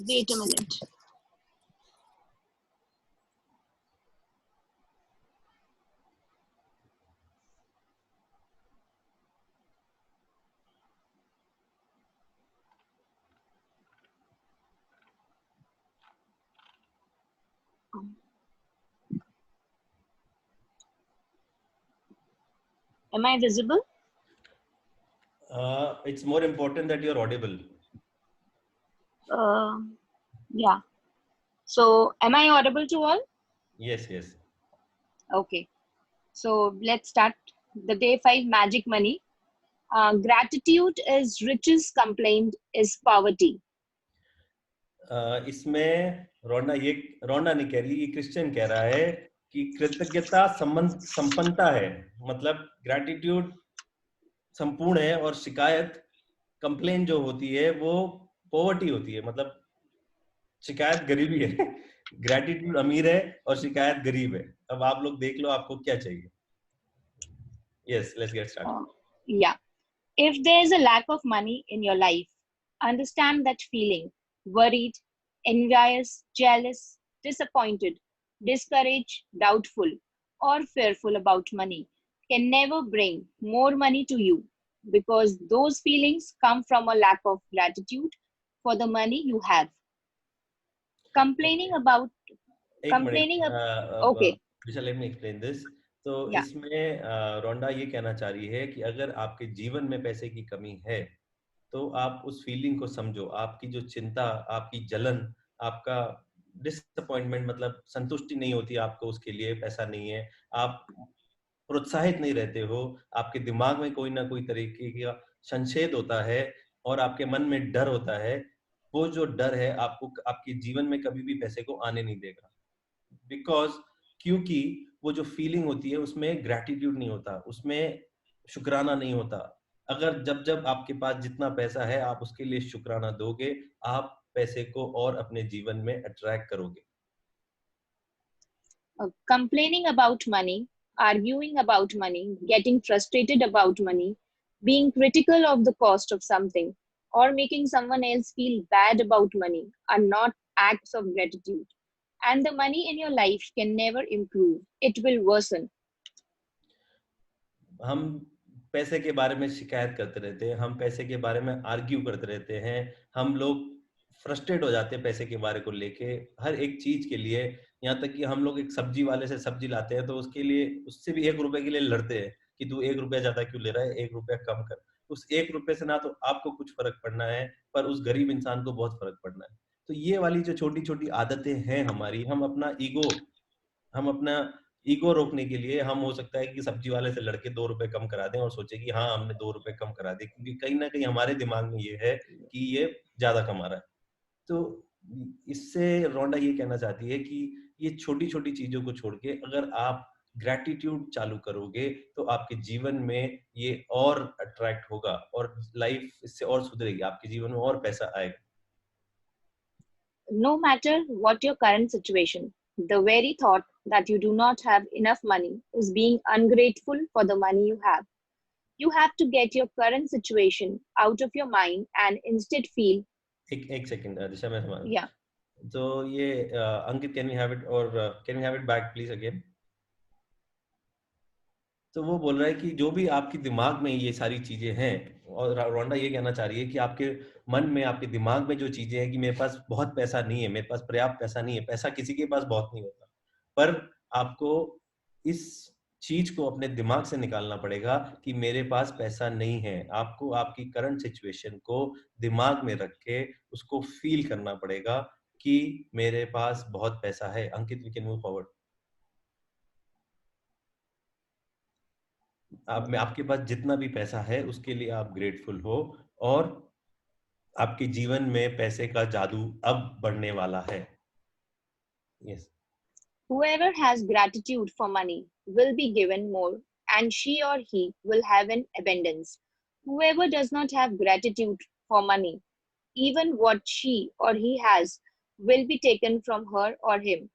Wait a minute. Am I visible? It's more important that you're audible. Yeah. So, am I audible to all? Yes, yes. Okay. So let's start. The day 5 magic money. Gratitude is riches, complaint is poverty. इसमें रोंडा नहीं कह रही, ये क्रिश्चियन कह रहा है कि कृतज्ञता संपन्नता है, मतलब ग्रैटिट्यूड संपूर्ण है और शिकायत कंप्लेन जो होती है वो पॉवर्टी होती है, मतलब शिकायत गरीबी है। ग्रैटिट्यूड अमीर है और शिकायत गरीब है। अब आप लोग देख लो आपको क्या चाहिए। Yes, let's get started. Yeah. If there is a lack of money in your life, understand that feeling. Worried, envious, jealous, disappointed, discouraged, doubtful, or fearful about money can never bring more money to you, because those feelings come from a lack of gratitude for the money you have. Complaining about okay. Let me explain this. तो Yeah. इसमें रोंडा ये कहना चाह रही है कि अगर आपके जीवन में पैसे की कमी है तो आप उस फीलिंग को समझो, आपकी जो चिंता, आपकी जलन, आपका डिसअपॉइंटमेंट, मतलब संतुष्टि नहीं होती आपको उसके लिए पैसा नहीं है, आप प्रोत्साहित नहीं रहते हो, आपके दिमाग में कोई ना कोई तरीके का संशय होता है और आपके मन में डर होता है। वो जो डर है आपको आपके जीवन में कभी भी पैसे को आने नहीं देगा, क्योंकि वो जो फीलिंग होती है उसमें ग्रैटिट्यूड नहीं होता, उसमें शुक्राना नहीं होता। अगर जब आपके पास जितना पैसा है आप उसके लिए शुक्राना दोगे, आप पैसे को और अपने जीवन में अट्रैक्ट करोगे। Complaining about money, arguing about money, getting frustrated about money, being critical of the cost of something, or making someone else feel bad about money are not acts of gratitude. And the money in your life can never improve. It will worsen. हम पैसे के बारे में शिकायत करते रहते हैं, हम पैसे के बारे में आर्ग्यू करते रहते हैं, हम लोग फ्रस्ट्रेट हो जाते हैं पैसे के बारे को लेके, हर एक चीज के लिए। यहाँ तक कि हम लोग एक सब्जी वाले से सब्जी लाते हैं तो उसके लिए उससे भी 1 रुपए के लिए लड़ते हैं कि तू 1 रुपया ज्यादा क्यों ले रहा है, 1 रुपया कम कर। उस 1 रुपए से ना तो आपको कुछ फर्क पड़ना है पर उस गरीब इंसान को बहुत फर्क पड़ना है। तो ये वाली जो छोटी छोटी आदतें हैं हमारी, हम अपना ईगो रोकने के लिए हम हो सकता है कि सब्जी वाले से लड़के 2 रुपए कम करा दें और सोचे कि हाँ हमने 2 रुपए कम करा दिए, क्योंकि कहीं ना कहीं हमारे दिमाग में ये है कि ये ज्यादा कमा रहा है। तो इससे रोंडा ये कहना चाहती है कि ये छोटी छोटी चीजों को छोड़ के अगर आप ग्रैटिट्यूड चालू करोगे तो आपके जीवन में ये और अट्रैक्ट होगा और लाइफ इससे और सुधरेगी, आपके जीवन में और पैसा आएगा। No matter what your current situation, the very thought that you do not have enough money is being ungrateful for the money you have. You have to get your current situation out of your mind and instead feel. एक सेकंड दिशा में हमारा। Yeah. तो ये अंकित, can we have it or can we have it back please again? तो वो बोल रहा है कि जो भी आपके दिमाग में ये सारी चीजें हैं, और रोंडा ये कहना चाह रही है कि आपके मन में, आपके दिमाग में जो चीजें हैं कि मेरे पास बहुत पैसा नहीं है, मेरे पास पर्याप्त पैसा नहीं है, पैसा किसी के पास बहुत नहीं होता, पर आपको इस चीज को अपने दिमाग से निकालना पड़ेगा कि मेरे पास पैसा नहीं है। आपको आपकी करंट सिचुएशन को दिमाग में रख के उसको फील करना पड़ेगा कि मेरे पास बहुत पैसा है। अंकित, वी कैन मूव फॉरवर्ड। आपके पास जितना भी पैसा है उसके लिए आप ग्रेटफुल हो और आपके जीवन में पैसे का जादू अब बढ़ने वाला है। Yes. Whoever has gratitude for money will be given more, and she or he will have an abundance. Whoever does not have gratitude for money, even what she or he has will be taken from her or him.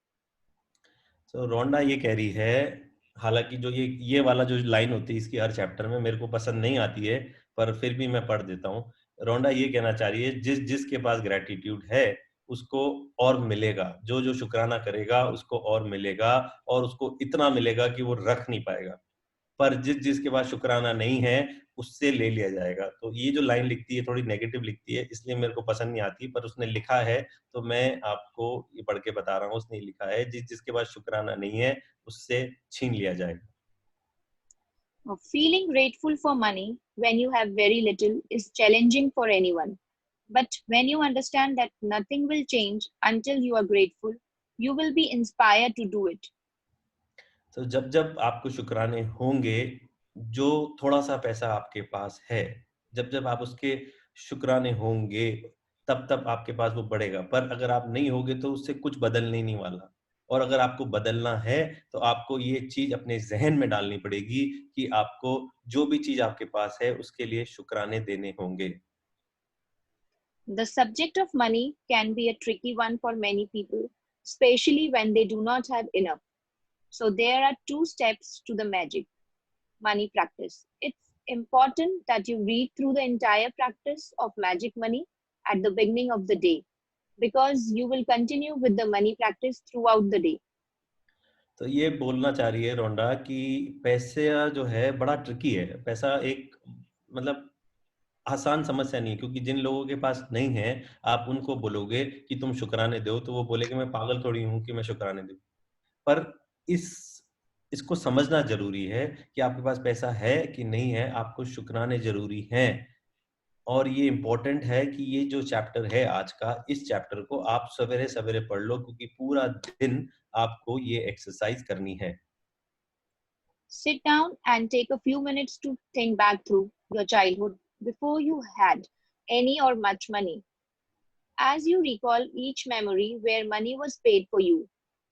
So रोंडा ये कह रही है, हालांकि जो ये वाला जो लाइन होती है इसकी हर चैप्टर में मेरे को पसंद नहीं आती है, पर फिर भी मैं पढ़ देता हूँ। रोंडा ये कहना चाह रही है जिसके पास ग्रैटिट्यूड है उसको और मिलेगा, जो शुक्राना करेगा उसको और मिलेगा, और उसको इतना मिलेगा कि वो रख नहीं पाएगा। पर जिसके पास शुक्राना नहीं है उससे ले लिया जाएगा। तो ये जो लाइन लिखती है थोड़ी नेगेटिव लिखती है, इसलिए मेरे को पसंद नहीं आती, पर उसने लिखा है तो मैं आपको ये पढ़ के बता रहा हूँ। उसने लिखा है जिसके पास शुक्राना नहीं है उससे छीन लिया जाएगा। Feeling grateful for money when you have very little is challenging for anyone. But when you understand that nothing will change until you are grateful, you will be inspired to do it. तो जब जब आपको शुक्राने होंगे, जो थोड़ा सा पैसा आपके पास है, जब जब आप उसके शुक्राने होंगे, तब तब आपके पास वो बढ़ेगा। पर अगर आप नहीं होगे तो उससे कुछ बदलने नहीं वाला। और अगर आपको बदलना है तो आपको ये चीज अपने जहन में डालनी पड़ेगी कि आपको जो भी चीज आपके पास है उसके लिए शुक्राने देने होंगे। The subject of money can be a tricky one for many people, especially when they do not have enough. So there are 2 steps to the magic money practice. It's important that you read through the entire practice of magic money at the beginning of the day, because you will continue with the money practice throughout the day. तो ये बोलना चाह रही है रोंडा कि पैसा जो है बड़ा ट्रिकी है। पैसा एक मतलब आसान समस्या नहीं है, क्योंकि जिन लोगों के पास नहीं है, आप उनको बोलोगे कि तुम शुक्राने दो, तो वो बोलेंगे मैं पागल थोड़ी हूँ कि मैं शुक्राने दूं। पर इसको समझना जरूरी है कि आपके पास पैसा है कि नहीं है, आपको शुक्राने जरूरी हैं। और ये इम्पोर्टेंट है कि ये जो चैप्टर है आज का, इस चैप्टर को आप सवेरे सवेरे पढ़ लो, क्योंकि पूरा दिन आपको ये एक्सरसाइज करनी है। Sit down and take a few minutes to think back through your childhood before you had any or much money. As you recall each memory where money was paid for you,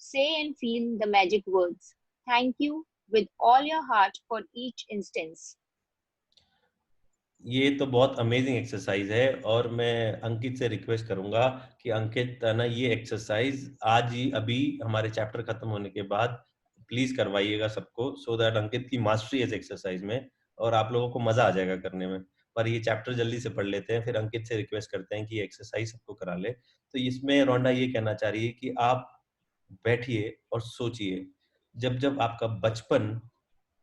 say and feel the magic words, thank you, with all your heart for each instance. ये तो बहुत अमेजिंग एक्सरसाइज है, और मैं अंकित से रिक्वेस्ट करूंगा कि अंकित ना ये एक्सरसाइज आज ही अभी हमारे चैप्टर खत्म होने के बाद प्लीज करवाइएगा सबको, सो दैट अंकित की मास्टरी इस एक्सरसाइज में और आप लोगों को मजा आ जाएगा करने में। पर ये चैप्टर जल्दी से पढ़ लेते हैं, फिर अंकित से रिक्वेस्ट करते हैं कि ये एक्सरसाइज सबको करा ले। तो इसमें रोंडा ये कहना चाह रही है कि आप बैठिए और सोचिए, जब जब आपका बचपन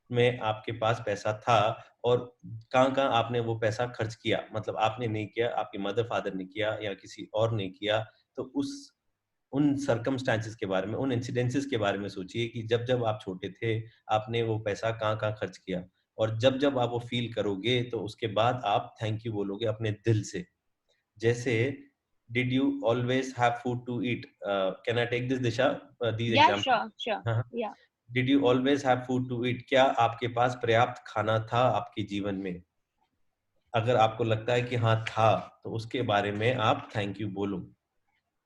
में आपके पास पैसा था और कहाँ-कहाँ आपने वो पैसा खर्च किया। मतलब आपने नहीं किया, आपके मदर फादर ने किया या किसी और ने किया। तो उन सर्कमस्टेंसेस के बारे में, उन इंसिडेंसेस के बारे में सोचिए कि जब जब आप छोटे थे, आपने वो पैसा कहाँ-कहाँ खर्च किया। और जब जब आप वो फील करोगे तो उसके बाद आप थैंक यू बोलोगे अपने दिल से। जैसे did you always have food to eat, can I take this Disha, these Yeah, example? sure. हाँ, हाँ। Yeah. Did you always have food to eat, क्या आपके पास पर्याप्त खाना था आपके जीवन में? अगर आपको लगता है कि हाँ था, तो उसके बारे में आप थैंक यू बोलो।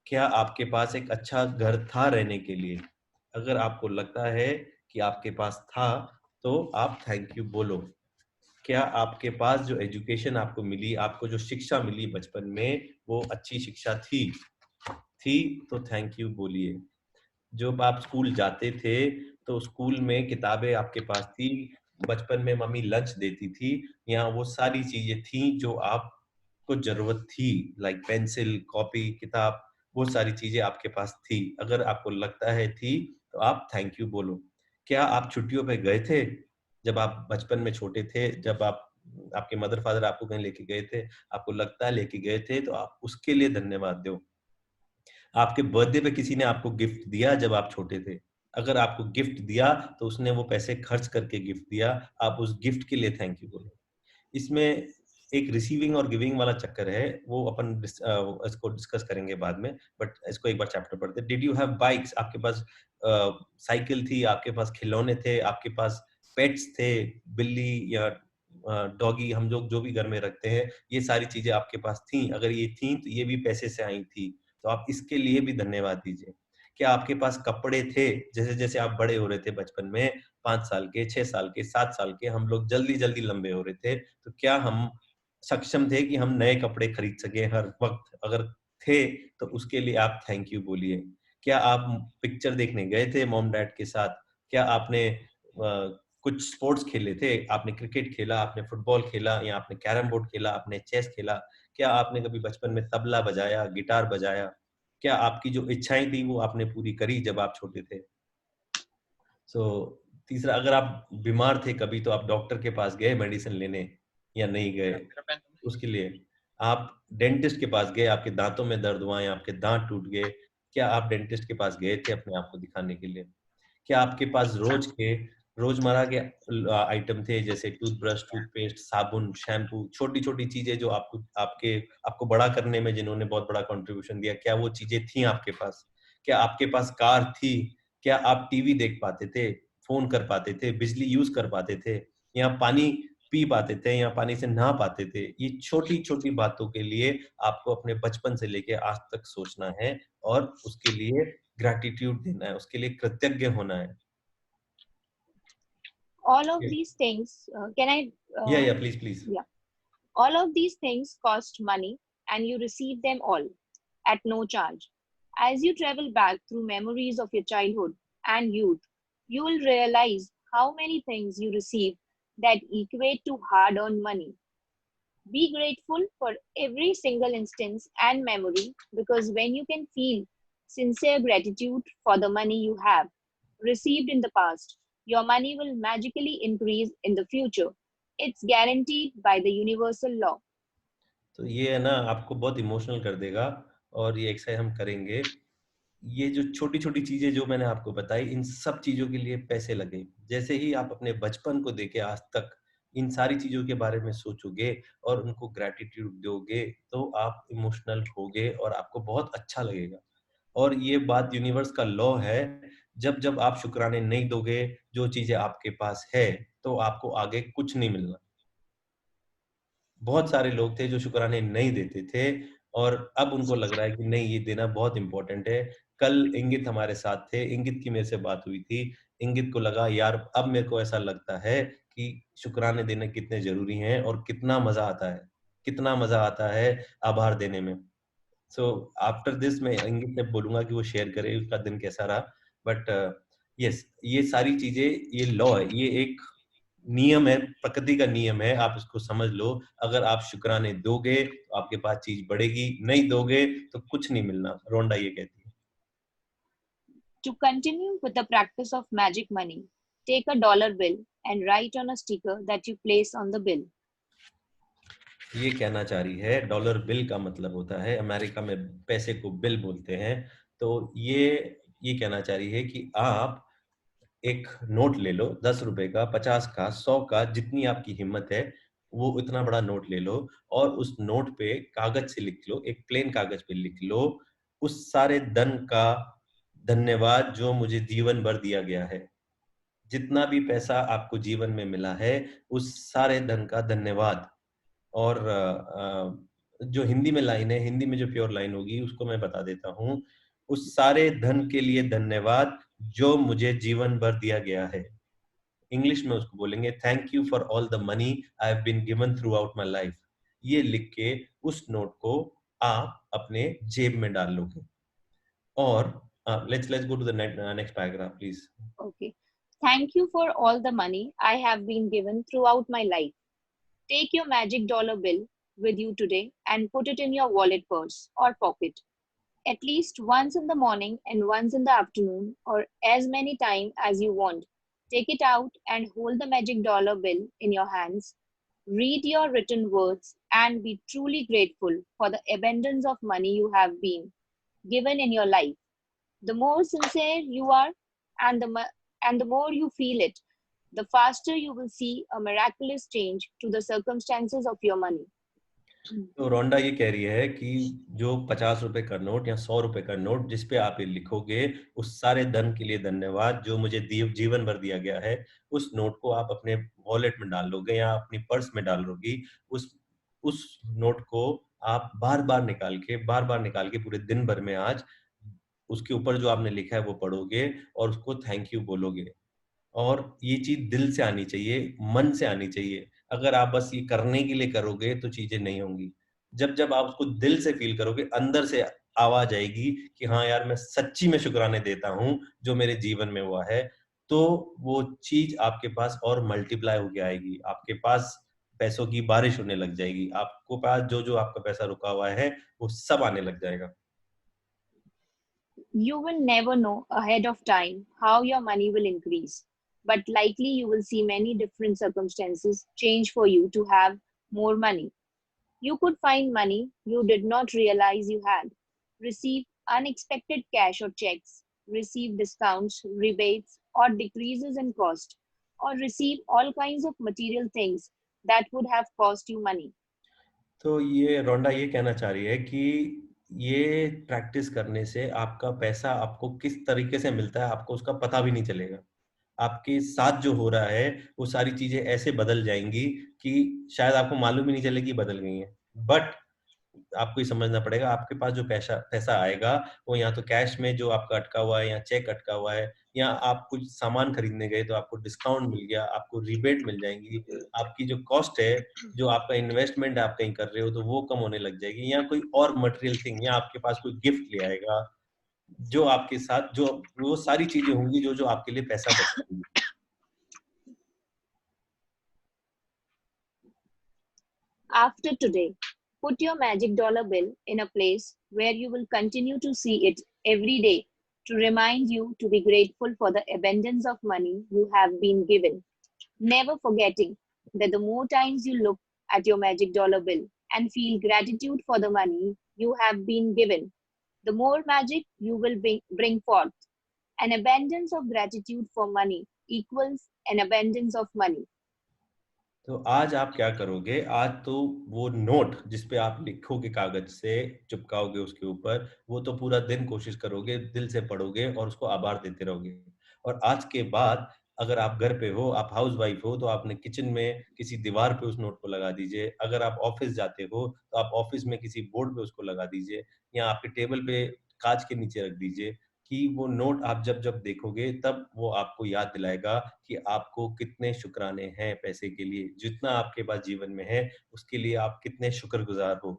क्या आपके पास एक अच्छा घर था रहने के लिए? अगर आपको लगता है कि आपके पास था, तो आप थैंक यू बोलो। क्या आपके पास जो एजुकेशन आपको मिली, आपको जो शिक्षा मिली बचपन में, वो अच्छी शिक्षा थी? तो थैंक यू बोलिए। जब आप स्कूल जाते थे तो स्कूल में किताबें आपके पास थी, बचपन में मम्मी लंच देती थी, या वो सारी चीजें थी जो आपको जरूरत थी, लाइक पेंसिल, कॉपी, किताब, वो सारी चीजें आपके पास थी। अगर आपको लगता है थी, तो आप थैंक यू बोलो। क्या आप छुट्टियों पे गए थे जब आप बचपन में छोटे थे, जब आपके मदर फादर आपको कहीं लेके गए थे, आपको लगता है लेके गए थे, तो आप उसके लिए धन्यवाद दो। आपके बर्थडे पे किसी ने आपको गिफ्ट दिया जब आप छोटे थे, अगर आपको गिफ्ट दिया तो उसने वो पैसे खर्च करके गिफ्ट दिया, आप उस गिफ्ट के लिए थैंक यू बोलो। इसमें एक रिसीविंग और गिविंग वाला चक्कर है, वो अपन इसको डिस्कस करेंगे बाद में, बट इसको एक बार चैप्टर पढ़ते हैं। डिड यू हैव बाइक्स, आपके पास साइकिल थी, आपके पास खिलौने थे, आपके पास पेट्स थे, बिल्ली या डॉगी, हम लोग जो भी घर में रखते हैं, ये सारी चीजें आपके पास थी। अगर ये थी तो ये भी पैसे से आई थी, तो आप इसके लिए भी धन्यवाद दीजिए। क्या आपके पास कपड़े थे? जैसे जैसे आप बड़े हो रहे थे बचपन में, 5 साल के, 6 साल के, 7 साल के, हम लोग जल्दी जल्दी लंबे हो रहे थे, तो क्या हम सक्षम थे कि हम नए कपड़े खरीद सके हर वक्त? अगर थे तो उसके लिए आप थैंक यू बोलिए। क्या आप पिक्चर देखने गए थे मॉम डैड के साथ? क्या आपने कुछ स्पोर्ट्स खेले थे? आपने क्रिकेट खेला, आपने फुटबॉल खेला, या आपने कैरम बोर्ड खेला, आपने चेस खेला? क्या आपने कभी बचपन में तबला बजाया, गिटार बजाया? क्या आपकी जो इच्छाएं थी वो आपने पूरी करी जब आप छोटे थे? तीसरा, अगर आप बीमार थे कभी, तो आप डॉक्टर के पास गए मेडिसिन लेने या नहीं गए? उसके लिए आप डेंटिस्ट के पास गए, आपके दांतों में दर्द हुआ या आपके दांत टूट गए, क्या आप डेंटिस्ट के पास गए थे अपने आप को दिखाने के लिए? क्या आपके पास रोजमर्रा के आइटम थे, जैसे टूथब्रश, टूथपेस्ट, साबुन, शैम्पू, छोटी छोटी चीजें जो आपको बड़ा करने में जिन्होंने बहुत बड़ा कंट्रीब्यूशन दिया, क्या वो चीजें थी आपके पास? क्या आपके पास कार थी? क्या आप टीवी देख पाते थे, फोन कर पाते थे, बिजली यूज कर पाते थे, या पानी पी पाते थे, या पानी से नहा पाते थे? ये छोटी छोटी बातों के लिए आपको अपने बचपन से लेके आज तक सोचना है और उसके लिए ग्रैटिट्यूड देना है, उसके लिए कृतज्ञ होना है। All of these things, can I? Yeah, please. Yeah. All of these things cost money, and you receive them all at no charge. As you travel back through memories of your childhood and youth, you will realize how many things you receive that equate to hard-earned money. Be grateful for every single instance and memory, because when you can feel sincere gratitude for the money you have received in the past, your money will magically increase in the future. It's guaranteed by the universal law. तो ये है ना, आपको बहुत इमोशनल कर देगा, और ये एक्सरसाइज हम करेंगे। ये जो छोटी छोटी चीजें जो मैंने आपको बताई, इन सब चीजों के लिए पैसे लगे। जैसे ही आप अपने बचपन को देके आज तक इन सारी चीजों के बारे में सोचोगे और उनको ग्रैटिट्यूड दोगे, तो आप इमोशनल होगे और आपको बहुत अच्छा लगेगा। और ये बात यूनिवर्स का लॉ है, जब जब आप शुक्राने नहीं दोगे जो चीजें आपके पास है, तो आपको आगे कुछ नहीं मिलना। बहुत सारे लोग थे जो शुक्राने नहीं देते थे, और अब उनको लग रहा है कि नहीं, ये देना बहुत इंपॉर्टेंट है। कल इंगित हमारे साथ थे, इंगित की मेरे से बात हुई थी। इंगित को लगा, यार अब मेरे को ऐसा लगता है कि शुक्राने देने कितने जरूरी हैं और कितना मजा आता है, कितना मजा आता है आभार देने में। सो आफ्टर दिस मैं इंगित से बोलूंगा कि वो शेयर करे उसका दिन कैसा रहा। बट यस, ये सारी चीजें, ये लॉ है, ये एक नियम है, प्रकृति का नियम है, आप इसको समझ लो। अगर आप शुक्राने दोगे तो आपके पास चीज बढ़ेगी, नहीं दोगे तो कुछ नहीं मिलना। रोंडा ये कहती है। To continue with the practice of magic money, take a dollar bill and write on a sticker that you place on the bill. ये कहना चाह रही है, डॉलर बिल का मतलब होता है, अमेरिका में पैसे को बिल बोलते हैं। तो ये कहना चाह रही है कि आप एक नोट ले लो, 10 रुपए का, 50 का, 100 का, जितनी आपकी हिम्मत है वो इतना बड़ा नोट ले लो, और उस नोट पे कागज से लिख लो, एक प्लेन कागज पे लिख लो, उस सारे धन का धन्यवाद जो मुझे जीवन भर दिया गया है। जितना भी पैसा आपको जीवन में मिला है, उस सारे धन का धन्यवाद। और जो हिंदी में लाइन है, हिंदी में जो प्योर लाइन होगी उसको मैं बता देता हूँ। उस सारे धन के लिए धन्यवाद जो मुझे जीवन भर दिया गया है। इंग्लिश में उसको बोलेंगे, thank you for all the money I have been given throughout my life. ये लिख के उस नोट को आप अपने जेब में डाल लोगे। और let's go to the next paragraph, please. Okay. Thank you for all the money I have been given throughout my life. Take your magic dollar bill with you today and put it in your wallet, purse, or pocket. At least once in the morning and once in the afternoon, or as many times as you want. Take it out and hold the magic dollar bill in your hands. Read your written words and be truly grateful for the abundance of money you have been given in your life. The more sincere you are and the more you feel it, the faster you will see a miraculous change to the circumstances of your money. तो रोंडा ये कह रही है कि जो 50 रुपए का नोट या 100 रुपए का नोट जिस पे आप ये लिखोगे, उस सारे धन के लिए धन्यवाद जो मुझे जीवन भर दिया गया है, उस नोट को आप अपने वॉलेट में डाल लोगे या अपनी पर्स में डाल लोगी। उस नोट को आप बार बार निकाल के पूरे दिन भर में आज उसके ऊपर जो आपने लिखा है वो पढ़ोगे और उसको थैंक यू बोलोगे। और ये चीज दिल से आनी चाहिए, मन से आनी चाहिए। अगर आप बस ये करने के लिए करोगे तो चीजें नहीं होंगी। जब जब आप उसको दिल से फील करोगे, अंदर से आवाज आएगी कि हाँ यार, मैं सच्ची में शुक्राने देता हूँ जो मेरे जीवन में हुआ है, तो वो चीज आपके पास और मल्टीप्लाई होके आएगी। आपके पास पैसों की बारिश होने लग जाएगी। आपको पास जो जो आपका पैसा रुका हुआ है वो सब आने लग जाएगा। You will never know ahead of time how your money will increase, but likely you will see many different circumstances change for you to have more money. You could find money you did not realize you had, receive unexpected cash or checks, receive discounts, rebates, or decreases in cost, or receive all kinds of material things that would have cost you money. तो ये रोंडा ये कहना चाह रही है कि ये प्रैक्टिस करने से आपका पैसा आपको किस तरीके से मिलता है आपको उसका पता भी नहीं चलेगा। आपके साथ जो हो रहा है वो सारी चीजें ऐसे बदल जाएंगी कि शायद आपको मालूम ही नहीं चले कि बदल गई हैं। बट आपको ये समझना पड़ेगा आपके पास जो पैसा पैसा आएगा वो या तो कैश में जो आपका अटका हुआ है या चेक अटका हुआ है या आप कुछ सामान खरीदने गए तो आपको डिस्काउंट मिल गया, आपको रिबेट मिल जाएंगी, आपकी जो कॉस्ट है, जो आपका इन्वेस्टमेंट आप कहीं कर रहे हो तो वो कम होने लग जाएगी, या कोई और मटेरियल थिंग या आपके पास कोई गिफ्ट ले आएगा जो आपके साथ जो वो सारी चीजें होंगी जो जो आपके लिए पैसा बचाएंगी। After today, put your magic dollar bill in a place where you will continue to see it every day to remind you to be grateful for the abundance of money you have been given. Never forgetting that the more times you look at your magic dollar bill and feel gratitude for the money you have been given, the more magic you will bring forth. An abundance of gratitude for money equals an abundance of money. तो आज आप क्या करोगे? आज तो वो नोट जिस पे आप लिखोगे कागज से चिपकाओगे उसके ऊपर, वो तो पूरा दिन कोशिश करोगे, दिल से पढ़ोगे और उसको आभार देते रहोगे। और आज के बाद अगर आप घर पे हो, आप हाउसवाइफ हो, तो आपने किचन में किसी दीवार पे उस नोट को लगा दीजिए। अगर आप ऑफिस जाते हो, तो आप ऑफिस में किसी बोर्ड पे उसको लगा दीजिए या आपके टेबल पे कांच के नीचे रख दीजिए कि वो नोट आप जब-जब देखोगे तब वो आपको याद दिलाएगा कि आपको कितने शुक्राने हैं पैसे के लिए। जितना आपके पास जीवन में है, उसके लिए आप कितने शुक्रगुज़ार हो।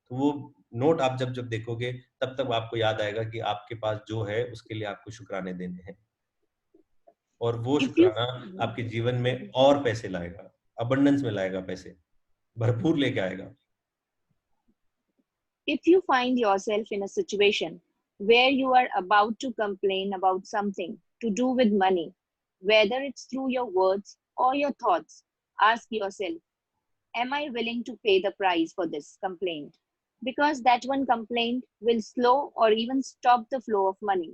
तो वो नोट आप जब-जब देखोगे तब-तब आपको याद आएगा कि आपके पास जो है उसके लिए आपको शुक्राने देने हैं। और वो If you शुक्राना आपके जीवन में और पैसे लाएगा, अबंडेंस में लाएगा पैसे, भरपूर लेके आएगा। If you find yourself in a situation where you are about to complain about something to do with money, whether it's through your words or your thoughts, ask yourself, am I willing to pay the price for this complaint? Because that one complaint will slow or even stop the flow of money.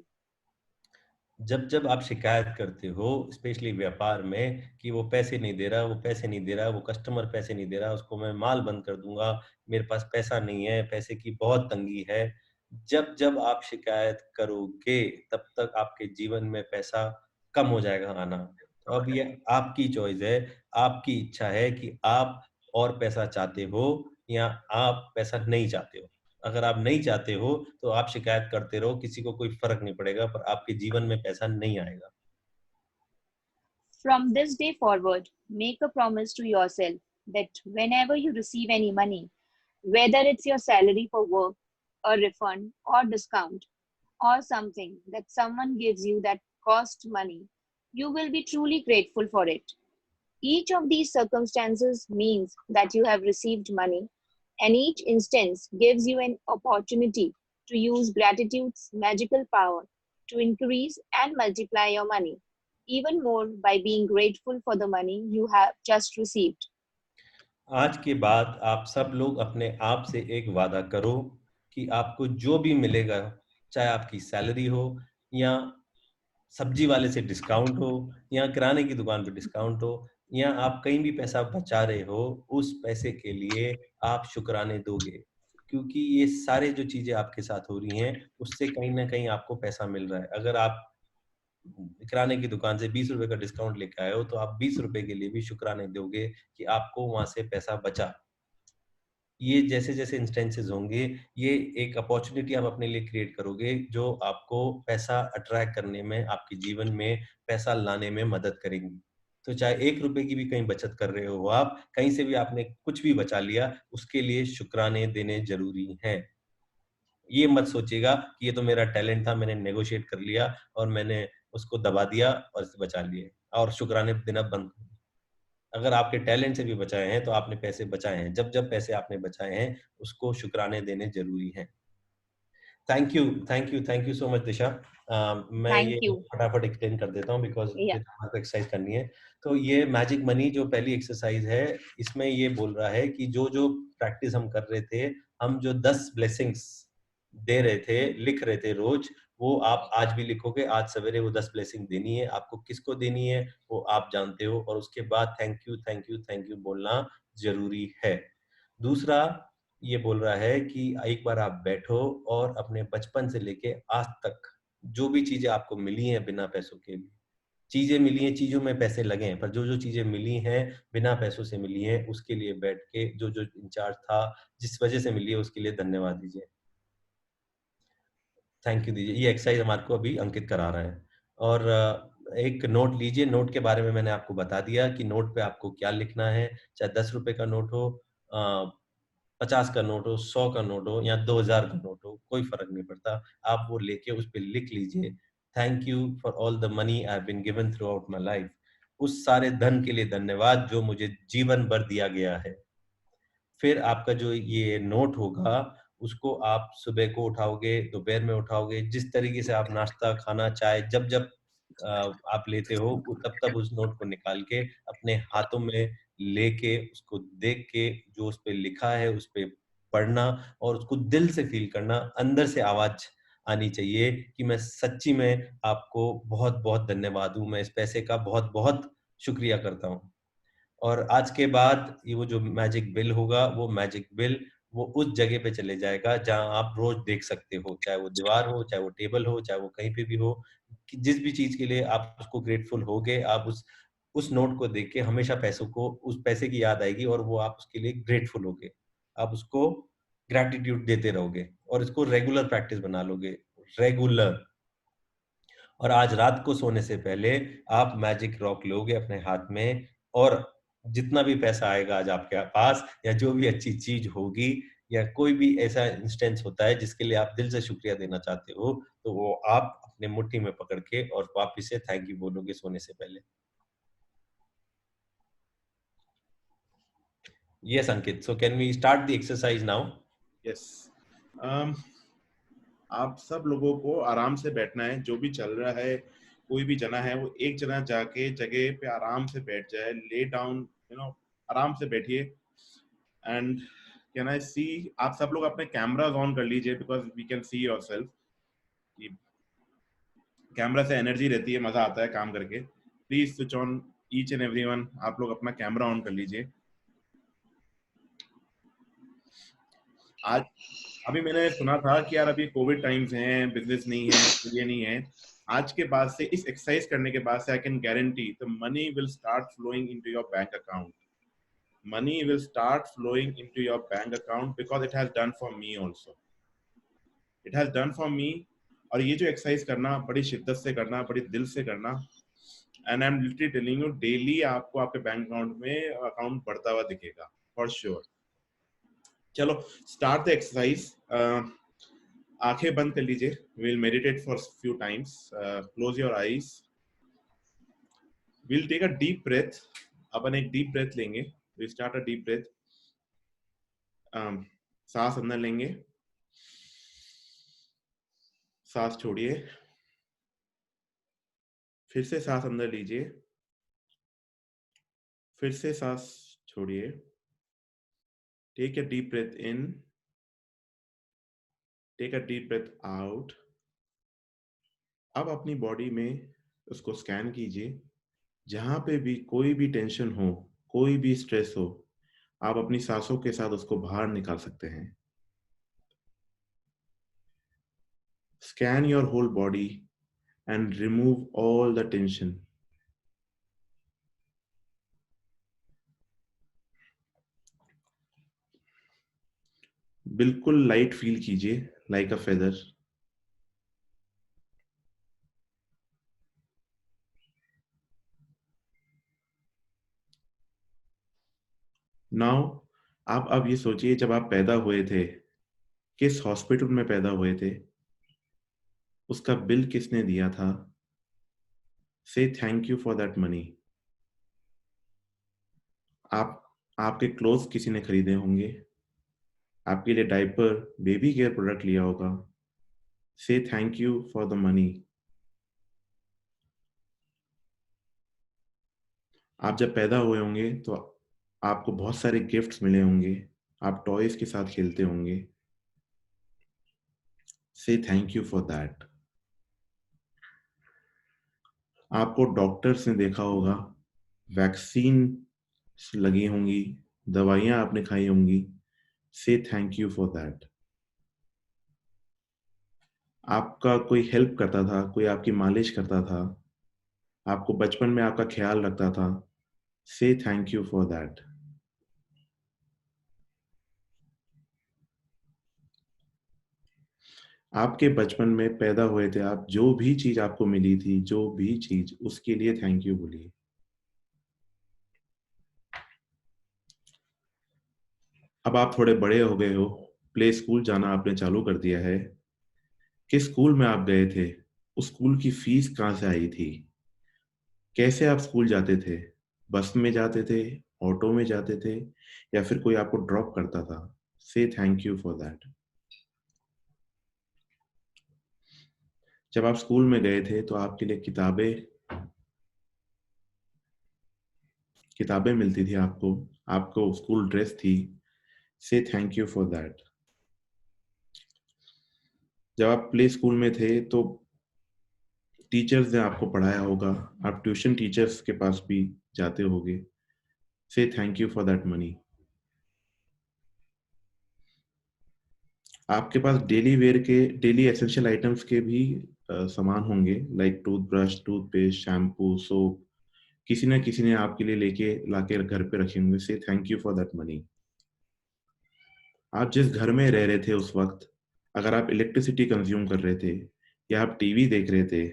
जब-जब आप शिकायत करते हो, स्पेशली व्यापार में कि वो पैसे नहीं दे रहा, वो पैसे नहीं दे रहा, वो कस्टमर पैसे नहीं दे रहा, उसको मैं माल बंद कर दूँगा, मेरे पास पैसा नहीं है, पैसे की बहुत तंगी है। जब-जब आप शिकायत करोगे, तब तक आपके जीवन में पैसा कम हो जाएगा आना। तो अब ये आपकी चॉइस है, आपकी इच्छा है कि आप और पैसा चाहते हो या आप पैसा नहीं चाहते हो। अगर आप नहीं चाहते हो तो आप शिकायत करते रहो, किसी को कोई फर्क नहीं पड़ेगा, पर आपके जीवन में पैसा नहीं आएगा। From this day forward, make a promise to yourself that whenever you receive any money, whether it's your salary for work, a refund or discount, or something that someone gives you that costs money, you will be truly grateful for it. Each of these circumstances means that you have received money, and each instance gives you an opportunity to use gratitude's magical power to increase and multiply your money, even more by being grateful for the money you have just received. आज के बाद आप सब लोग अपने आप से एक वादा करो कि आपको जो भी मिलेगा, चाहे आपकी सैलरी हो या सब्जी वाले से डिस्काउंट हो या किराने की दुकान पे डिस्काउंट हो या आप कहीं भी पैसा बचा रहे हो, उस पैसे के लिए आप शुक्राने दोगे। क्योंकि ये सारे जो चीज़ें आपके साथ हो रही हैं, उससे कहीं न कहीं आपको पैसा मिल रहा है। अगर आप किराने की दुकान से ₹20 का डिस्काउंट लेके आए हो, तो आप ₹20 के लिए भी शुक्राने दोगे कि आपको वहाँ से पैसा बचा। ये जैसे-जैसे इंस्टेंसेस होंगे, ये एक अपॉर्च्युनिटी आप अपने लिए क्रिएट करोगे, जो आपको पैसा अट्रैक्ट करने में, आपके जीवन में पैसा लाने में मदद करेंगी। तो चाहे ₹1 की भी कहीं बचत कर रहे हो आप, कहीं से भी आपने कुछ भी बचा लिया, उसके लिए शुक्राने देने ज़रूरी हैं। ये मत सोचिएगा कि ये तो मेरा टैलेंट था, मैंने नेगोशिएट कर लिया और मैंने उसको दबा दिया और इसे बचा लिए और शुक्राने देना बंद कर दिया। अगर आपके टैलेंट से भी बचाए हैं, तो आपने पैसे बचाए हैं। जब-जब पैसे आपने बचाए हैं, उसको शुक्राने देने ज़रूरी हैं। थैंक यू सो मच दिशा। मैं Thank ये you. फटाफट एक्सप्लेन कर देता हूँ बिकॉज़ Yeah. आपको एक्सरसाइज करनी है। तो ये मैजिक मनी जो पहली एक्सरसाइज है, इसमें ये बोल रहा है कि जो-जो प्रैक्टिस हम कर रहे थे, हम जो 10 ब्लेसिंग्स दे रहे थे, लिख रहे थे रोज़, वो आप आज भी लिखोगे। आज सवेरे वो 10 ब्लेसिंग देनी है। आपको किसको देनी है, वो आप जानते हो और उसके बाद थैंक यू बोलना ज़रूरी है। दूसरा, ये बोल रहा है कि एक बार आप बैठो और अपने बचपन से लेके आज तक जो भी चीजें आपको मिली हैं बिना पैसों के, चीजें मिली हैं, चीजों में पैसे लगे हैं, पर जो जो चीजें मिली हैं बिना पैसों से मिली हैं, उसके लिए बैठ के जो जो इंचार्ज था, जिस वजह से मिली है, उसके लिए धन्यवाद दीजिए, थैंक यू दीजिए। ये एक्सरसाइज हमारे को अभी अंकित करा रहा है। और एक नोट लीजिए। नोट के बारे में मैंने आपको बता दिया कि नोट पे आपको क्या लिखना है, चाहे 10 रुपए का नोट हो, 50 का नोट हो, 100 का नोट हो या 2000 का नोट हो, कोई फर्क नहीं पड़ता। आप वो लेके उस पे लिख लीजिए, thank you for all the money I have been given throughout my life. उस सारे धन के लिए धन्यवाद जो मुझे जीवन भर दिया गया है। फिर आपका जो ये नोट होगा, उसको आप सुबह को उठाओगे, दोपहर में उठाओगे, जिस तरीके से आप नाश्ता, खाना, चाय जब जब आप लेते हो, तब तब उस नोट को निकाल के अपने हाथों में लेके, उसको देख के, जो उस पे लिखा है उस पे पढ़ना और उसको दिल से फील करना, अंदर से आवाज आनी चाहिए कि मैं सच्ची में आपको बहुत बहुत धन्यवाद हूँ, मैं इस पैसे का बहुत बहुत शुक्रिया करता हूँ। और आज के बाद ये वो जो मैजिक बिल होगा, वो मैजिक बिल वो उस जगह पे चले जाएगा जहां आप रोज देख सकते हो, चाहे वो दीवार हो, चाहे वो टेबल हो, चाहे वो कहीं पे भी हो, कि जिस भी चीज के लिए आप उसको ग्रेटफुल होगे, आप उस नोट को देख के हमेशा पैसों को, उस पैसे की याद आएगी और वो आप उसके लिए ग्रेटफुल होगे, आप उसको ग्रैटिट्यूड देते रहोगे और इसको रेगुलर प्रैक्टिस बना लोगे, रेगुलर। और आज रात को सोने से पहले आप मैजिक रॉक लोगे अपने हाथ में और जितना भी पैसा आएगा आज आपके पास, या जो भी अच्छी चीज होगी, या कोई भी ऐसा इंस्टेंस होता है जिसके लिए आप दिल से शुक्रिया देना चाहते हो, तो वो आप अपने मुट्ठी में पकड़ के और वापिस से थैंक यू बोलोगे सोने से पहले। Yes, Ankit. So can we start the exercise now? Yes. आप सब लोगों को आराम से बैठना है, जो भी चल रहा है, कोई भी जना है वो एक जना जाके जगह पे आराम से बैठ जाए, ले डाउन, आराम से बैठिए। एंड कैन आई सी, आप सब लोग अपने कैमरास ऑन कर लीजिए because we can see yourself. Camera से एनर्जी रहती है, मजा आता है काम करके। Please switch on each and everyone, आप लोग अपना कैमरा ऑन कर लीजिए। आज अभी मैंने सुना था कि यार अभी कोविड टाइम्स हैं, बिजनेस नहीं है, ये नहीं है। आज के बाद से, इस एक्सरसाइज करने के बाद से, I can guarantee the money will start flowing into your bank account. Money will start flowing into your bank account because it has done for me also. It has done for me. और ये जो एक्सरसाइज करना बड़ी शिद्दत से करना, बड़ी दिल से करना, and I'm literally telling you, daily आपको आपके बैंक अकाउंट में अकाउंट बढ़ता हुआ दिखेगा फॉर श्योर। चलो स्टार्ट द एक्सरसाइज। आंखें बंद कर लीजिए। We'll meditate for few times. Close your eyes. We'll take a deep breath. अपन एक डीप ब्रेथ लेंगे। We start a deep breath. सांस अंदर लेंगे, सांस छोड़िए, फिर से सांस अंदर लीजिए, फिर से सांस छोड़िए। Take a deep breath in, take a deep breath out. अब अपनी बॉडी में उसको स्कैन कीजिए, जहां पे भी कोई भी टेंशन हो, कोई भी स्ट्रेस हो, आप अपनी सांसों के साथ उसको बाहर निकाल सकते हैं। Scan your whole body and remove all the tension. बिल्कुल लाइट फील कीजिए, like a feather. Now, आप अब ये सोचिए, जब आप पैदा हुए थे, किस हॉस्पिटल में पैदा हुए थे, उसका बिल किसने दिया था? Say thank you for that money. आपके क्लोथ्स किसी ने खरीदे होंगे, आपके लिए डायपर, बेबी केयर प्रोडक्ट लिया होगा। Say thank you for the money. आप जब पैदा हुए होंगे तो आपको बहुत सारे गिफ्ट्स मिले होंगे, आप टॉयज के साथ खेलते होंगे। Say thank you for that. आपको डॉक्टर्स ने देखा होगा, वैक्सीन लगी होंगी, दवाइयां आपने खाई होंगी। से थैंक यू फॉर दैट। आपका कोई हेल्प करता था, कोई आपकी मालिश करता था, आपको बचपन में आपका ख्याल रखता था, से थैंक यू फॉर दैट। आपके बचपन में पैदा हुए थे आप, जो भी चीज आपको मिली थी, जो भी चीज, उसके लिए थैंक यू बोलिए। अब आप थोड़े बड़े हो गए हो, प्ले स्कूल जाना आपने चालू कर दिया है। किस स्कूल में आप गए थे? उस स्कूल की फीस कहाँ से आई थी? कैसे आप स्कूल जाते थे? बस में जाते थे, ऑटो में जाते थे, या फिर कोई आपको ड्रॉप करता था? से थैंक यू फॉर दैट। जब आप स्कूल में गए थे तो आपके लिए किताबें मिलती थी, आपको स्कूल ड्रेस थी। से थैंक यू फॉर दैट। जब आप प्ले स्कूल में थे तो टीचर्स ने आपको पढ़ाया होगा, आप ट्यूशन टीचर्स के पास भी जाते होगे। से thank you for that money. आपके पास डेली एसेंशियल आइटम्स के भी सामान होंगे, like toothbrush, toothpaste, shampoo, soap. किसी न किसी ने आपके लिए लाके घर पे रखे होंगे। से thank you for that money. आप जिस घर में रह रहे थे उस वक्त, अगर आप इलेक्ट्रिसिटी कंज्यूम कर रहे थे, या आप टीवी देख रहे थे,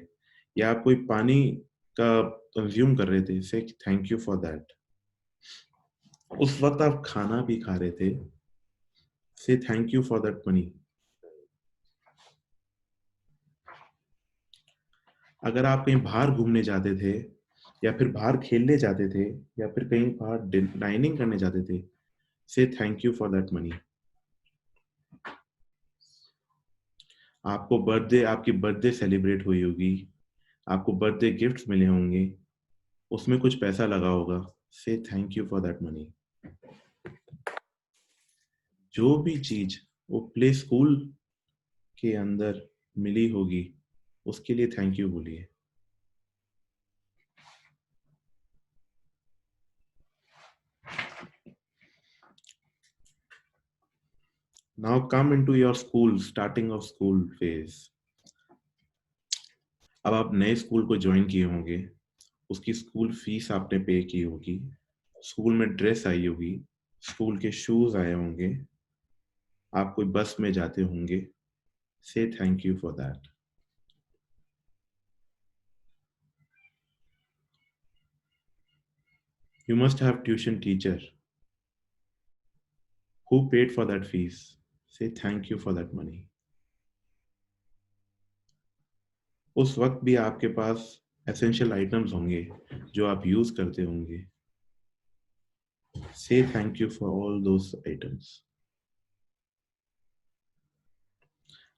या आप कोई पानी का कंज्यूम कर रहे थे, से थैंक यू फॉर दैट। उस वक्त आप खाना भी खा रहे थे, से thank you for that money. अगर आप कहीं बाहर घूमने जाते थे, या फिर बाहर खेलने जाते थे, या फिर कहीं बाहर डाइनिंग करने जाते थे, से thank you for that money. आपकी बर्थडे सेलिब्रेट हुई होगी, आपको बर्थडे गिफ्ट्स मिले होंगे, उसमें कुछ पैसा लगा होगा, से thank you for that money. जो भी चीज वो प्ले स्कूल के अंदर मिली होगी, उसके लिए थैंक यू बोलिए। Now come into your school, starting of school phase. अब आप नए स्कूल को ज्वाइन किए होंगे, उसकी स्कूल फीस आपने पे की होगी, स्कूल में ड्रेस आई होगी, स्कूल के शूज आए होंगे, आप कोई बस में जाते होंगे। से thank you for that. You must have tuition teacher who paid for that fees. Say thank you for that money. उस वक्त भी आपके पास एसेंशियल आइटम्स होंगे जो आप यूज करते होंगे। Say thank you for all those items.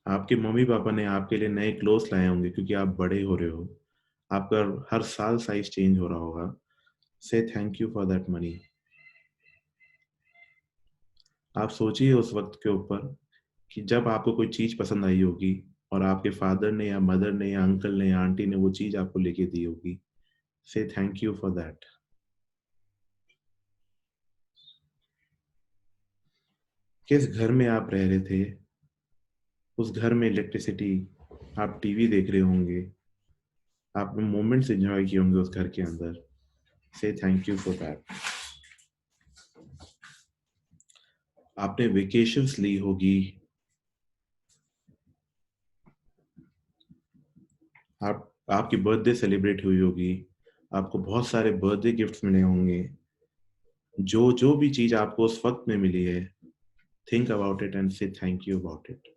आपके मम्मी पापा ने आपके लिए नए क्लोथ्स लाए होंगे क्योंकि आप बड़े हो रहे हो, आपका हर साल साइज चेंज हो रहा होगा। Say thank you for that money. आप सोचिए उस वक्त के ऊपर कि जब आपको कोई चीज पसंद आई होगी और आपके फादर ने या मदर ने या अंकल ने या आंटी ने वो चीज आपको लेके दी होगी। से थैंक यू फॉर दैट। किस घर में आप रह रहे थे, उस घर में इलेक्ट्रिसिटी, आप टीवी देख रहे होंगे, आपने मोमेंट्स एंजॉय किए होंगे उस घर के अंदर। से थैंक यू फॉर दैट। आपने वेकेशंस ली होगी, आपकी बर्थडे सेलिब्रेट हुई होगी, आपको बहुत सारे बर्थडे गिफ्ट्स मिले होंगे। जो भी चीज आपको उस वक्त में मिली है, think about it and say thank you about it.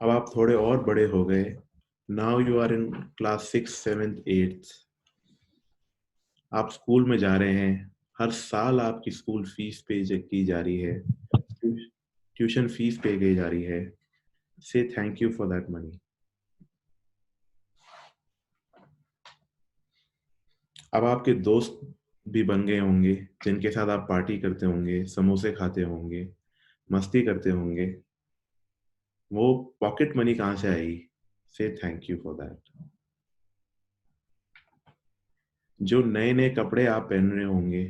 अब आप थोड़े और बड़े हो गए। Now you are in class 6, 7, 8। आप स्कूल में जा रहे हैं, हर साल आपकी स्कूल फीस पे की जा रही है, ट्यूशन फीस पे की जा रही है। से thank you for that money. अब आपके दोस्त भी बन गए होंगे जिनके साथ आप पार्टी करते होंगे, समोसे खाते होंगे, मस्ती करते होंगे। वो पॉकेट मनी कहाँ से आई? Say thank you for that. जो नए नए कपड़े आप पहन रहे होंगे,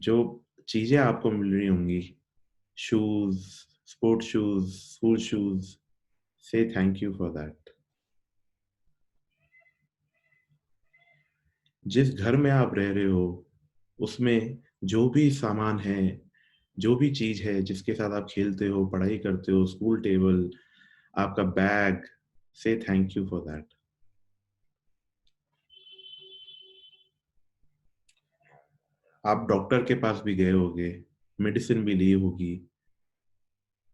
जो चीजें आपको मिल रही होंगी, shoes, sport shoes, school shoes, say thank you for that. जिस घर में आप रह रहे हो उसमें जो भी सामान है, जो भी चीज है जिसके साथ आप खेलते हो, पढ़ाई करते हो, स्कूल टेबल, आपका bag, say thank you for that. आप डॉक्टर के पास भी गए होगे, मेडिसिन भी ली होगी,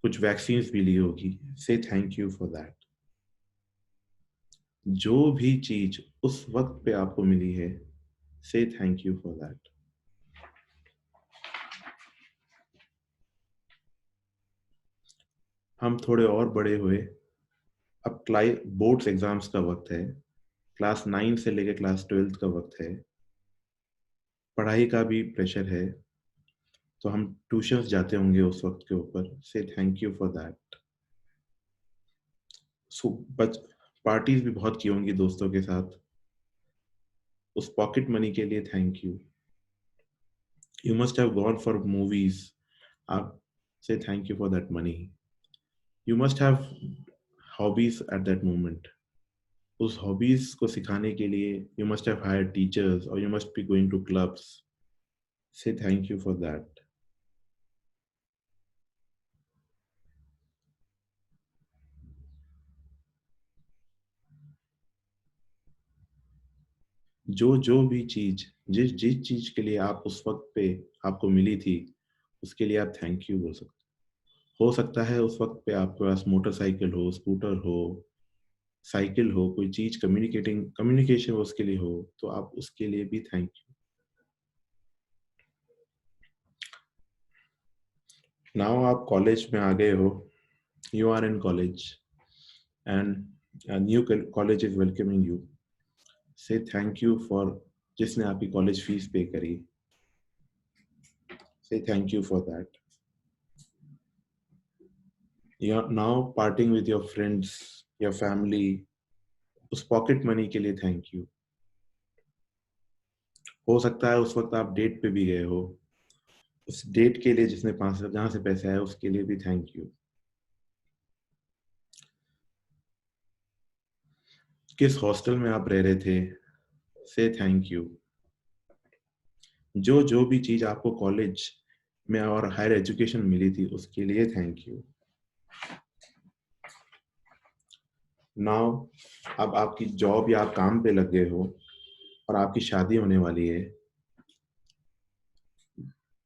कुछ वैक्सीन्स भी ली होगी, say thank you for that. जो भी चीज उस वक्त पे आपको मिली है, say thank you for that. हम थोड़े और बड़े हुए, अब बोर्ड्स एग्जाम्स का वक्त है, क्लास 9 से लेकर क्लास 12 का वक्त है, पढ़ाई का भी प्रेशर है, तो हम ट्यूशंस जाते होंगे उस वक्त के ऊपर, से thank you for that. Parties भी बहुत की होंगी दोस्तों के साथ, उस पॉकेट मनी के लिए thank you. You must have gone for movies, आप से thank you for that money. You must have hobbies at that moment, उस हॉबीज को सिखाने के लिए you must have hired teachers और you must be going to clubs, say thank you for that. जो भी चीज, जिस चीज के लिए आप उस वक्त पे आपको मिली थी, उसके लिए आप थैंक यू बोल सकते. हो सकता है उस वक्त पे आपके पास मोटरसाइकिल हो, स्कूटर हो, साइकिल हो, कोई चीज कम्युनिकेशन उसके लिए हो, तो आप उसके लिए भी थैंक यू. नाउ आप कॉलेज में आ गए हो, you are in college and new college is welcoming you. Say thank you for जिसने आपकी कॉलेज फीस पे करी, say thank you for that. You are now parting with your friends, your family, उस पॉकेट मनी के लिए थैंक यू. हो सकता है उस वक्त आप डेट पे भी गए हो, उस डेट के लिए जिसने जहां से पैसे आए उसके लिए भी थैंक यू. किस हॉस्टल में आप रह रहे थे, से थैंक यू. जो भी चीज आपको कॉलेज में और हायर एजुकेशन मिली थी उसके लिए थैंक यू. नाउ अब आपकी जॉब या आप काम पे लग गए हो और आपकी शादी होने वाली है.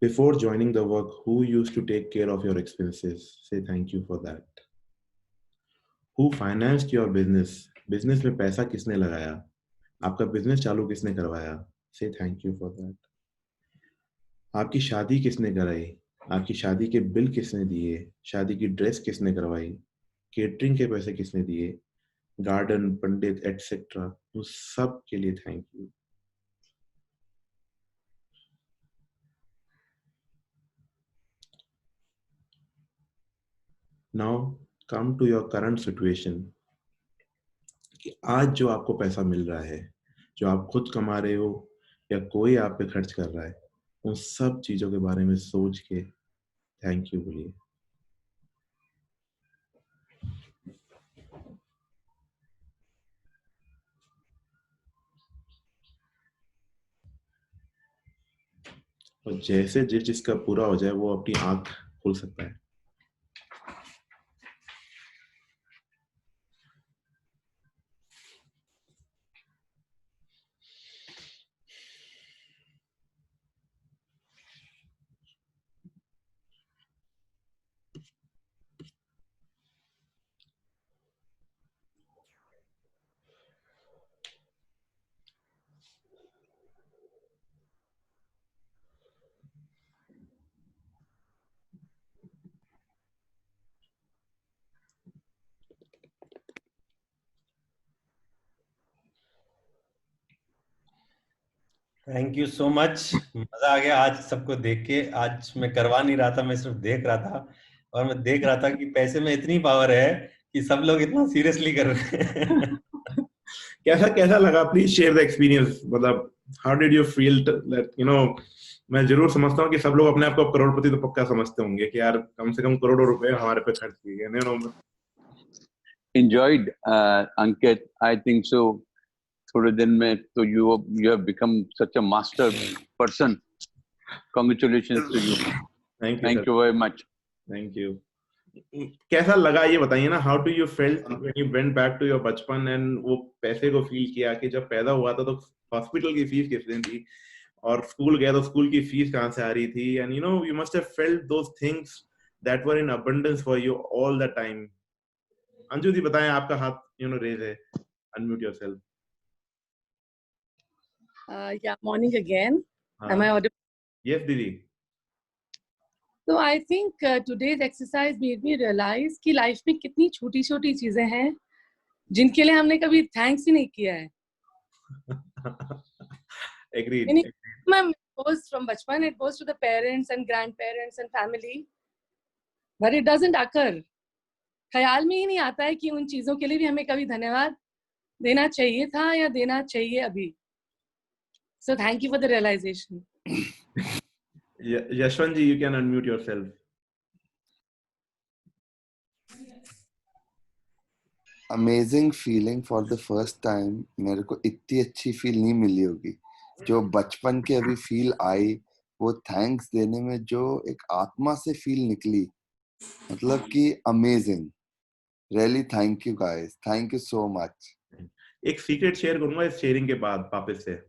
Before joining the work, who used to take care of your expenses? Say thank you for that. Who financed your business? Business में पैसा किसने लगाया? आपका बिजनेस चालू किसने करवाया? Say thank you for that. आपकी शादी किसने कराई? आपकी शादी के बिल किसने दिए? शादी की ड्रेस किसने करवाई? केटरिंग के पैसे किसने दिए? गार्डन, पंडित, एटसेट्रा, उस सब के लिए thank you. Now come to your current situation, कि आज जो आपको पैसा मिल रहा है, जो आप खुद कमा रहे हो या कोई आप पे खर्च कर रहा है, उन सब चीजों के बारे में सोच के थैंक यू बोलिए. और जैसे जिसका पूरा हो जाए वो अपनी आंख खोल सकता है. Thank you so much. मजा आ गया आज सबको देख के. आज मैं करवा नहीं रहा था, मैं सिर्फ देख रहा था और मैं देख रहा था कि पैसे में इतनी पावर है कि सब लोग इतना सीरियसली कर रहे हैं। कैसा कैसा लगा? प्लीज शेयर द एक्सपीरियंस, मतलब how did you feel that you know, मैं जरूर समझता हूँ कि सब लोग अपने आप को करोड़पति तो पक्का समझते होंगे कि यार कम से कम करोड़ों रुपए हमारे पे खर्च किए, you know. Enjoyed, Ankit. I think so. थोड़े दिन में तो you have become such a master person. Congratulations to you. Thank you, Thank sir. you very much. Thank you. कैसा लगा ये बताइए ना, how do you felt when you went back to your बचपन एंड वो पैसे को फील किया कि जब पैदा हुआ था तो हॉस्पिटल की फीस कितनी थी और स्कूल गया तो स्कूल की फीस कहाँ से आ रही थी, and you know you must have felt those things that were in abundance for you all the time. Anju ji बताएं, आपका हाथ यू नो रेज है, unmute yourself. Yeah, morning again. Am I audible? Yes, दीदी। So I think today's exercise made me realize कि लाइफ में कितनी छोटी छोटी चीजें हैं जिनके लिए हमने कभी थैंक्स ही नहीं किया है। Agreed. It goes from बचपन, it goes to the parents and grandparents and family, but it doesn't occur. ख्याल में ही नहीं आता है कि उन चीजों के लिए भी हमें कभी धन्यवाद देना चाहिए था या देना चाहिए अभी। So thank you for the realization. Yashwant ji, you can unmute yourself. Amazing feeling for the first time. मेरे को इतनी अच्छी फील नहीं मिली होगी जो बचपन के अभी फील आई, वो थैंक्स देने में जो एक आत्मा से फील निकली, मतलब कि amazing. Really thank you guys, thank you so much. एक सीक्रेट शेयर करूंगा इस शेयरिंग के बाद वापस से।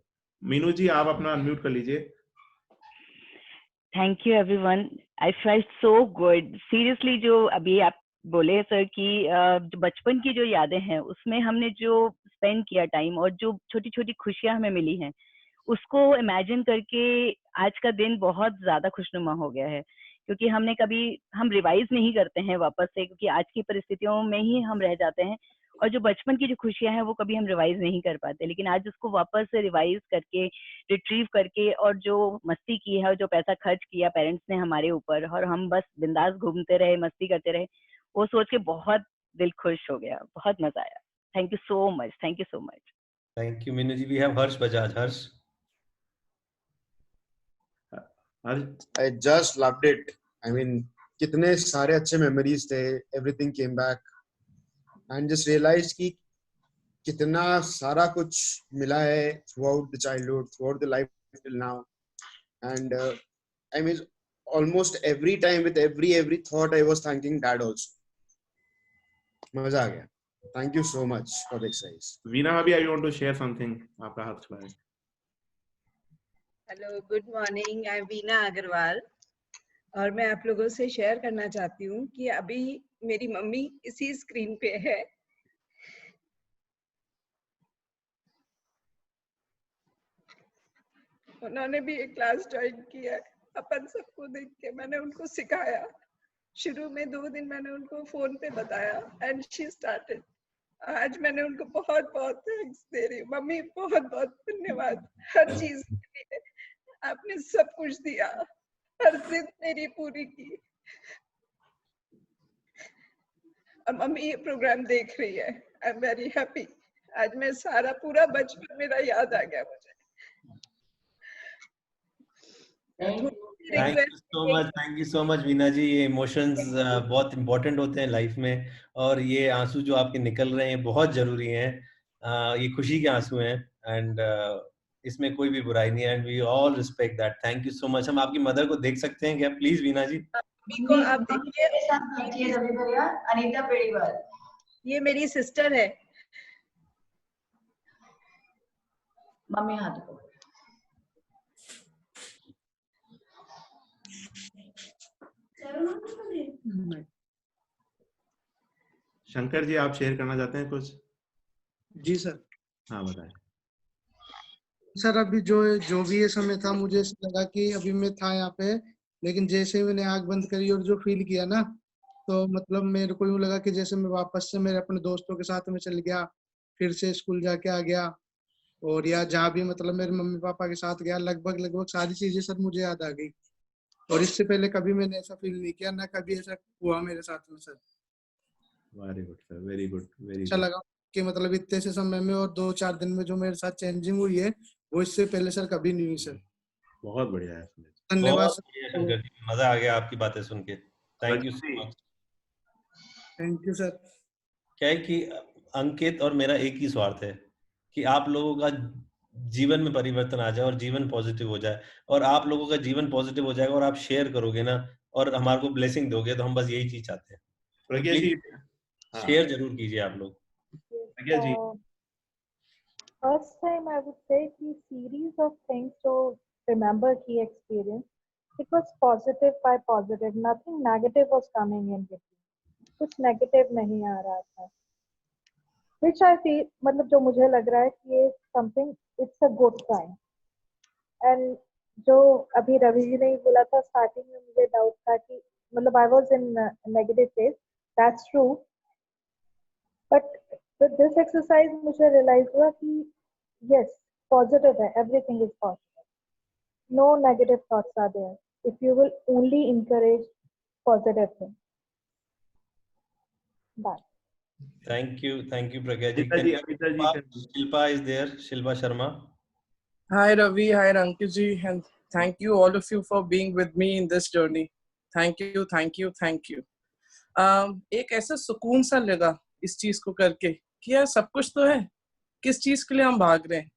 मीनू जी आप अपना अनम्यूट कर लीजिए। Thank you everyone, I felt so good seriously. जो अभी आप बोले सर कि बचपन की जो यादें हैं उसमें हमने जो स्पेंड किया टाइम और जो छोटी छोटी खुशियां हमें मिली हैं उसको इमेजिन करके आज का दिन बहुत ज्यादा खुशनुमा हो गया है, क्योंकि हम रिवाइज नहीं करते हैं वापस से, क्योंकि आज की परिस्थितियों में ही हम रह जाते हैं और जो बचपन की जो खुशियां हैं वो कभी हम रिवाइज नहीं कर पाते। लेकिन आज उसको वापस से रिवाइज करके, रिट्रीव करके, और जो मस्ती की है और जो पैसा खर्च किया पेरेंट्स ने हमारे ऊपर और हम बस बिंदास घूमते रहे, मस्ती करते रहे, वो सोच के बहुत दिल खुश हो गया, बहुत मजा आया। Thank you so much, thank you so much. Thank you Meenu ji. We have Harsh Bajaj. Harsh. I just loved it. I mean, कितने सारे अच्छे मेमोरीज थे, everything came back and just realized कि कितना सारा कुछ मिला है throughout the childhood, throughout the life till now, and I mean almost every time with every thought I was thanking dad also. मजा आ गया। Thank you so much for the exercise. Veena अभी I want to share something, आपका हाथ खुला है। Hello, good morning, I am Veena Agarwal और मैं आप लोगों से शेयर करना चाहती हूँ कि अभी मेरी मम्मी इसी स्क्रीन पे है। उन्होंने भी एक क्लास ज्वाइन किया है। अपन सबको देख के मैंने उनको सिखाया। शुरू में 2 दिन मैंने उनको फोन पे बताया एंड शी स्टार्टेड। आज मैंने उनको बहुत बहुत थैंक्स दे रही हूँ। मम्मी बहुत बहुत धन्यवाद हर चीज के लिए, आपने सब कुछ दिया, हर जिद मेरी पूरी की। अब मम्मी ये प्रोग्राम देख रही है, आई एम वेरी हैप्पी। आज मैं सारा पूरा बचपन मेरा याद आ गया मुझे। Thank you so much Veena ji. ये इमोशंस बहुत इंपॉर्टेंट होते हैं लाइफ में, और ये आंसू जो आपके निकल रहे हैं बहुत जरूरी हैं। ये खुशी के आंसू हैं एंड इसमें कोई भी बुराई नहीं है, and we all respect that. Thank you so much. हम आपकी मदर को देख सकते हैं क्या प्लीज वीना जी? को आप देखिए, अनीता पेड़ीवाल, ये मेरी सिस्टर है। मम्मी हाथ को। शंकर जी आप शेयर करना चाहते हैं कुछ? जी सर। हाँ बताएं सर। अभी जो भी ये समय था, मुझे लगा कि अभी मैं था यहाँ पे, लेकिन जैसे मैंने आंख बंद करी और जो फील किया ना, तो मतलब मेरे को यूँ लगा कि जैसे मैं वापस से मेरे अपने दोस्तों के साथ में चल गया, फिर से स्कूल जाके आ गया, और या जहाँ भी मतलब मेरे मम्मी पापा के साथ गया, लगभग सारी चीजें सर मुझे याद आ गई। और इससे पहले कभी मैंने ऐसा फील नहीं किया, ना कभी ऐसा हुआ मेरे साथ में sir. Very good sir, very good, very अच्छा गुड। लगा कि मतलब इतने से समय में और 2-4 दिन में जो मेरे साथ चेंजिंग हुई है वो इससे पहले सर कभी नहीं हुई सर। बहुत बढ़िया है सर। धन्यवाद बहुत बढ़िया सर। शंकर जी, मजा आ गया आपकी बातें सुन के। Thank you so much. Thank you sir. क्या है कि अंकित और मेरा एक ही स्वार्थ है कि आप लोगों का जीवन में परिवर्तन आ जाए और जीवन पॉजिटिव हो जाए, और आप लोगों का जीवन पॉजिटिव हो जाएगा और आप शेयर करोगे ना और हमारे को ब्लेसिंग दोगे, तो हम बस यही चीज चाहते हैं। तो प्रज्ञा प्लीज जी, हाँ, शेयर जरूर कीजिए आप लोग। प्रज्ञा जी, First time I would say कि series of things जो remember की experience, it was positive by positive, nothing negative was coming in between, कुछ negative नहीं आ रहा था, which I feel मतलब जो मुझे लग रहा है कि ये something it's a good sign. And जो अभी रवि जी ने बोला था स्टार्टिंग में मुझे डाउट था कि मतलब I was in negative phase, that's true, but with this exercise मुझे realize हुआ कि yes, positive है, everything is positive. No negative thoughts are there. If you will only encourage positive things. Bye. Thank you Pragya ji. Amita ji, Shilpa is there, Shilpa Sharma. Hi Ravi, hi Ankit ji, and thank you all of you for being with me in this journey. Thank you, thank you, thank you. एक ऐसा सुकून सा लगा इस चीज को करके कि यार सब कुछ तो है, किस चीज के लिए हम भाग रहे हैं।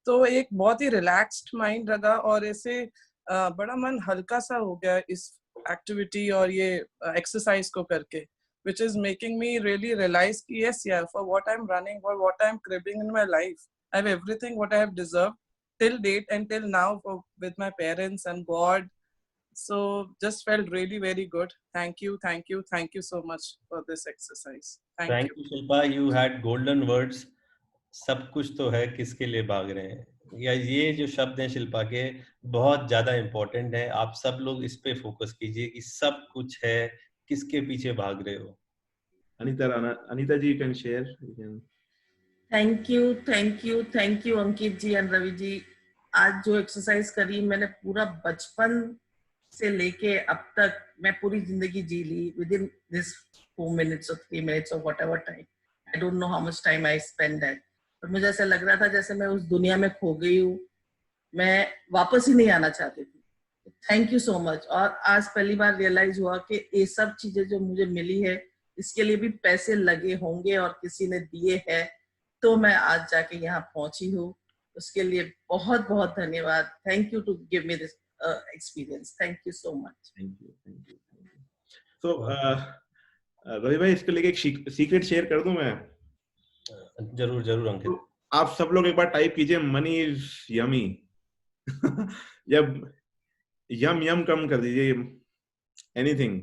तो एक बहुत ही रिलैक्स्ड माइंड लगा और ऐसे बड़ा मन हल्का सा हो गया इस एक्टिविटी और ये एक्सरसाइज को करके, which is making me really realize कि yes yeah, for what I'm running, for what I'm craving in my life, I have everything what I have deserved till date and till now with my parents and God. So just felt really very good. Thank you, thank you, thank you so much for this exercise. Thank you. Thank you Shilpa, you had golden words. सब कुछ तो है, किसके लिए भाग रहे हैं, या ये जो शब्द हैं शिल्पा के बहुत ज्यादा इम्पोर्टेंट है। आप सब लोग इस पे फोकस कीजिए कि सब कुछ है, किसके पीछे भाग रहे हो। Anita ji, you can share. Thank you Ankit ji and Ravi ji. आज जो एक्सरसाइज करी मैंने पूरा बचपन से लेके अब तक मैं पूरी जिंदगी जी ली within this 4 minutes or 3 minutes or whatever time. I don't know how much time I spend that. पर मुझे ऐसा लग रहा था जैसे मैं उस दुनिया में खो गई हूँ, मैं वापस ही नहीं आना चाहती थी। Thank you so much. और आज पहली बार रियलाइज हुआ कि ये सब चीजें जो मुझे मिली है इसके लिए भी पैसे लगे होंगे और किसी ने दिए हैं, तो मैं आज जाके यहाँ पहुंची हूँ। उसके लिए बहुत बहुत धन्यवाद। Thank you to give me this experience. Thank you so much. Thank you. तो रवि भाई, इसको लेके एक सीक्रेट शेयर कर दूं मैं? जरूर जरूर अंकित। तो आप सब लोग एक बार टाइप कीजिए मनी इज यमी। जब यम कम कर दीजिए, anything.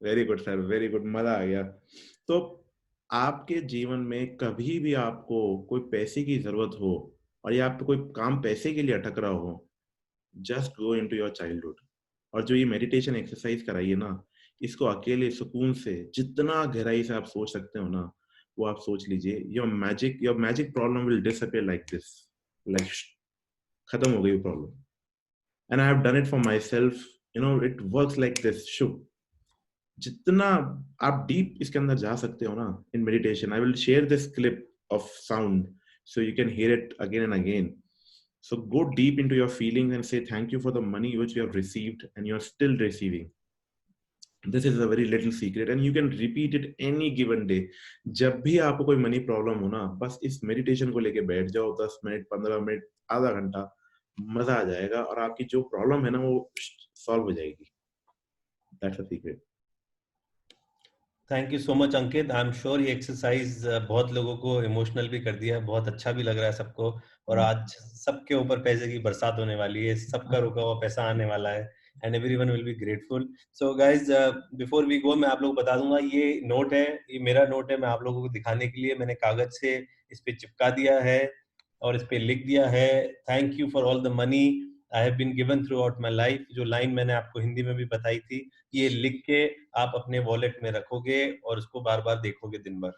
Very good sir, very good, मजा आ गया। तो आपके जीवन में कभी भी आपको कोई पैसे की जरूरत हो और या आपको कोई काम पैसे के लिए अटक रहा हो, just go into your childhood. और जो ये मेडिटेशन एक्सरसाइज कराइए ना, इसको अकेले सुकून से जितना गहराई से आप सोच सकते हो ना, वो आप सोच लीजिए। Your magic problem will disappear like this, like खत्म हो गई problem. And I have done it for myself, you know, it works like this. Shubh, जितना आप डीप इसके अंदर जा सकते हो ना in meditation, I will share this clip of sound so you can hear it again and again. So go deep into your feelings and say thank you for the money which you have received and you're still receiving. This is a very little secret and you can repeat it any given day. जब भी आपको कोई मनी प्रॉब्लम हो ना, बस इस मेडिटेशन को लेके बैठ जाओ 10 मिनट, 15 मिनट, आधा घंटा, मजा आ जाएगा और आपकी जो प्रॉब्लम है ना वो सॉल्व हो जाएगी। That's a secret. Thank you so much Ankit. I am sure ये एक्सरसाइज बहुत लोगों को इमोशनल भी कर दिया है, बहुत अच्छा भी लग रहा है सबको। और आज सबके ऊपर पैसे की बरसात होने वाली है, सबका रुका हुआ पैसा आने वाला है and everyone will be grateful. So guys, before we go, मैं आप लोगों को बता दूंगा, ये नोट है, ये मेरा नोट है। मैं आप लोगों को दिखाने के लिए मैंने कागज से इस पे चिपका दिया है और इस पे लिख दिया है, thank you for all the money I have been given throughout my life. जो लाइन मैंने आपको हिंदी में भी बताई थी, ये लिख के आप अपने वॉलेट में रखोगे और उसको बार बार देखोगे दिन भर।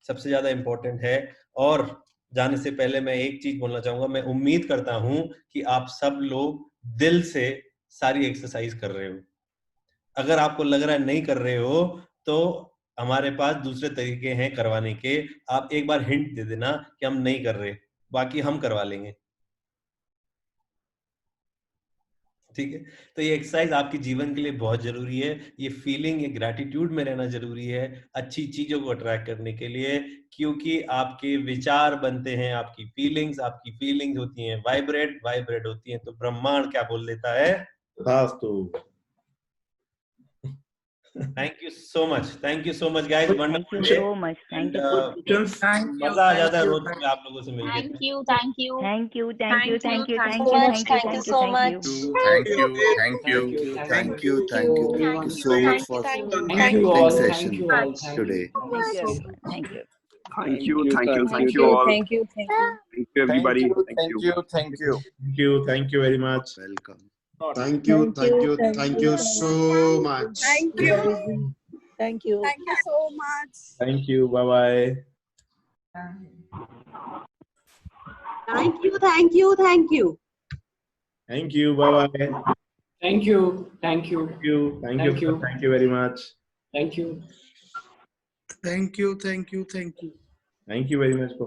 सबसे ज्यादा इम्पोर्टेंट है। और जाने से पहले मैं एक चीज बोलना चाहूंगा, मैं उम्मीद करता हूं कि आप सब लोग दिल से सारी एक्सरसाइज कर रहे हो। अगर आपको लग रहा है नहीं कर रहे हो तो हमारे पास दूसरे तरीके हैं करवाने के। आप एक बार हिंट दे देना कि हम नहीं कर रहे, बाकी हम करवा लेंगे, ठीक है। तो ये एक्सरसाइज आपके जीवन के लिए बहुत जरूरी है। ये फीलिंग, ये ग्रैटिट्यूड में रहना जरूरी है अच्छी चीजों को अट्रैक्ट करने के लिए, क्योंकि आपके विचार बनते हैं आपकी फीलिंग्स होती हैं वाइब्रेट होती हैं, तो ब्रह्मांड क्या बोल देता है, खास तो। Thank you so much guys, wonderful so much. Thank you. मजा आ जाता है रोज में आप लोगों से मिलके। Thank you. Thank you so much. Thank you so much. Thank you so much for connecting session today. Thank you. Thank you all. Thank you. Thank you everybody. Thank you very much. Welcome. Thank you so much. Thank you. Thank you. Thank you so much. Thank you. Bye bye. Thank you. Thank you. Thank you. Bye bye. Thank you. Thank you very much. Thank you. Thank you. Thank you very much.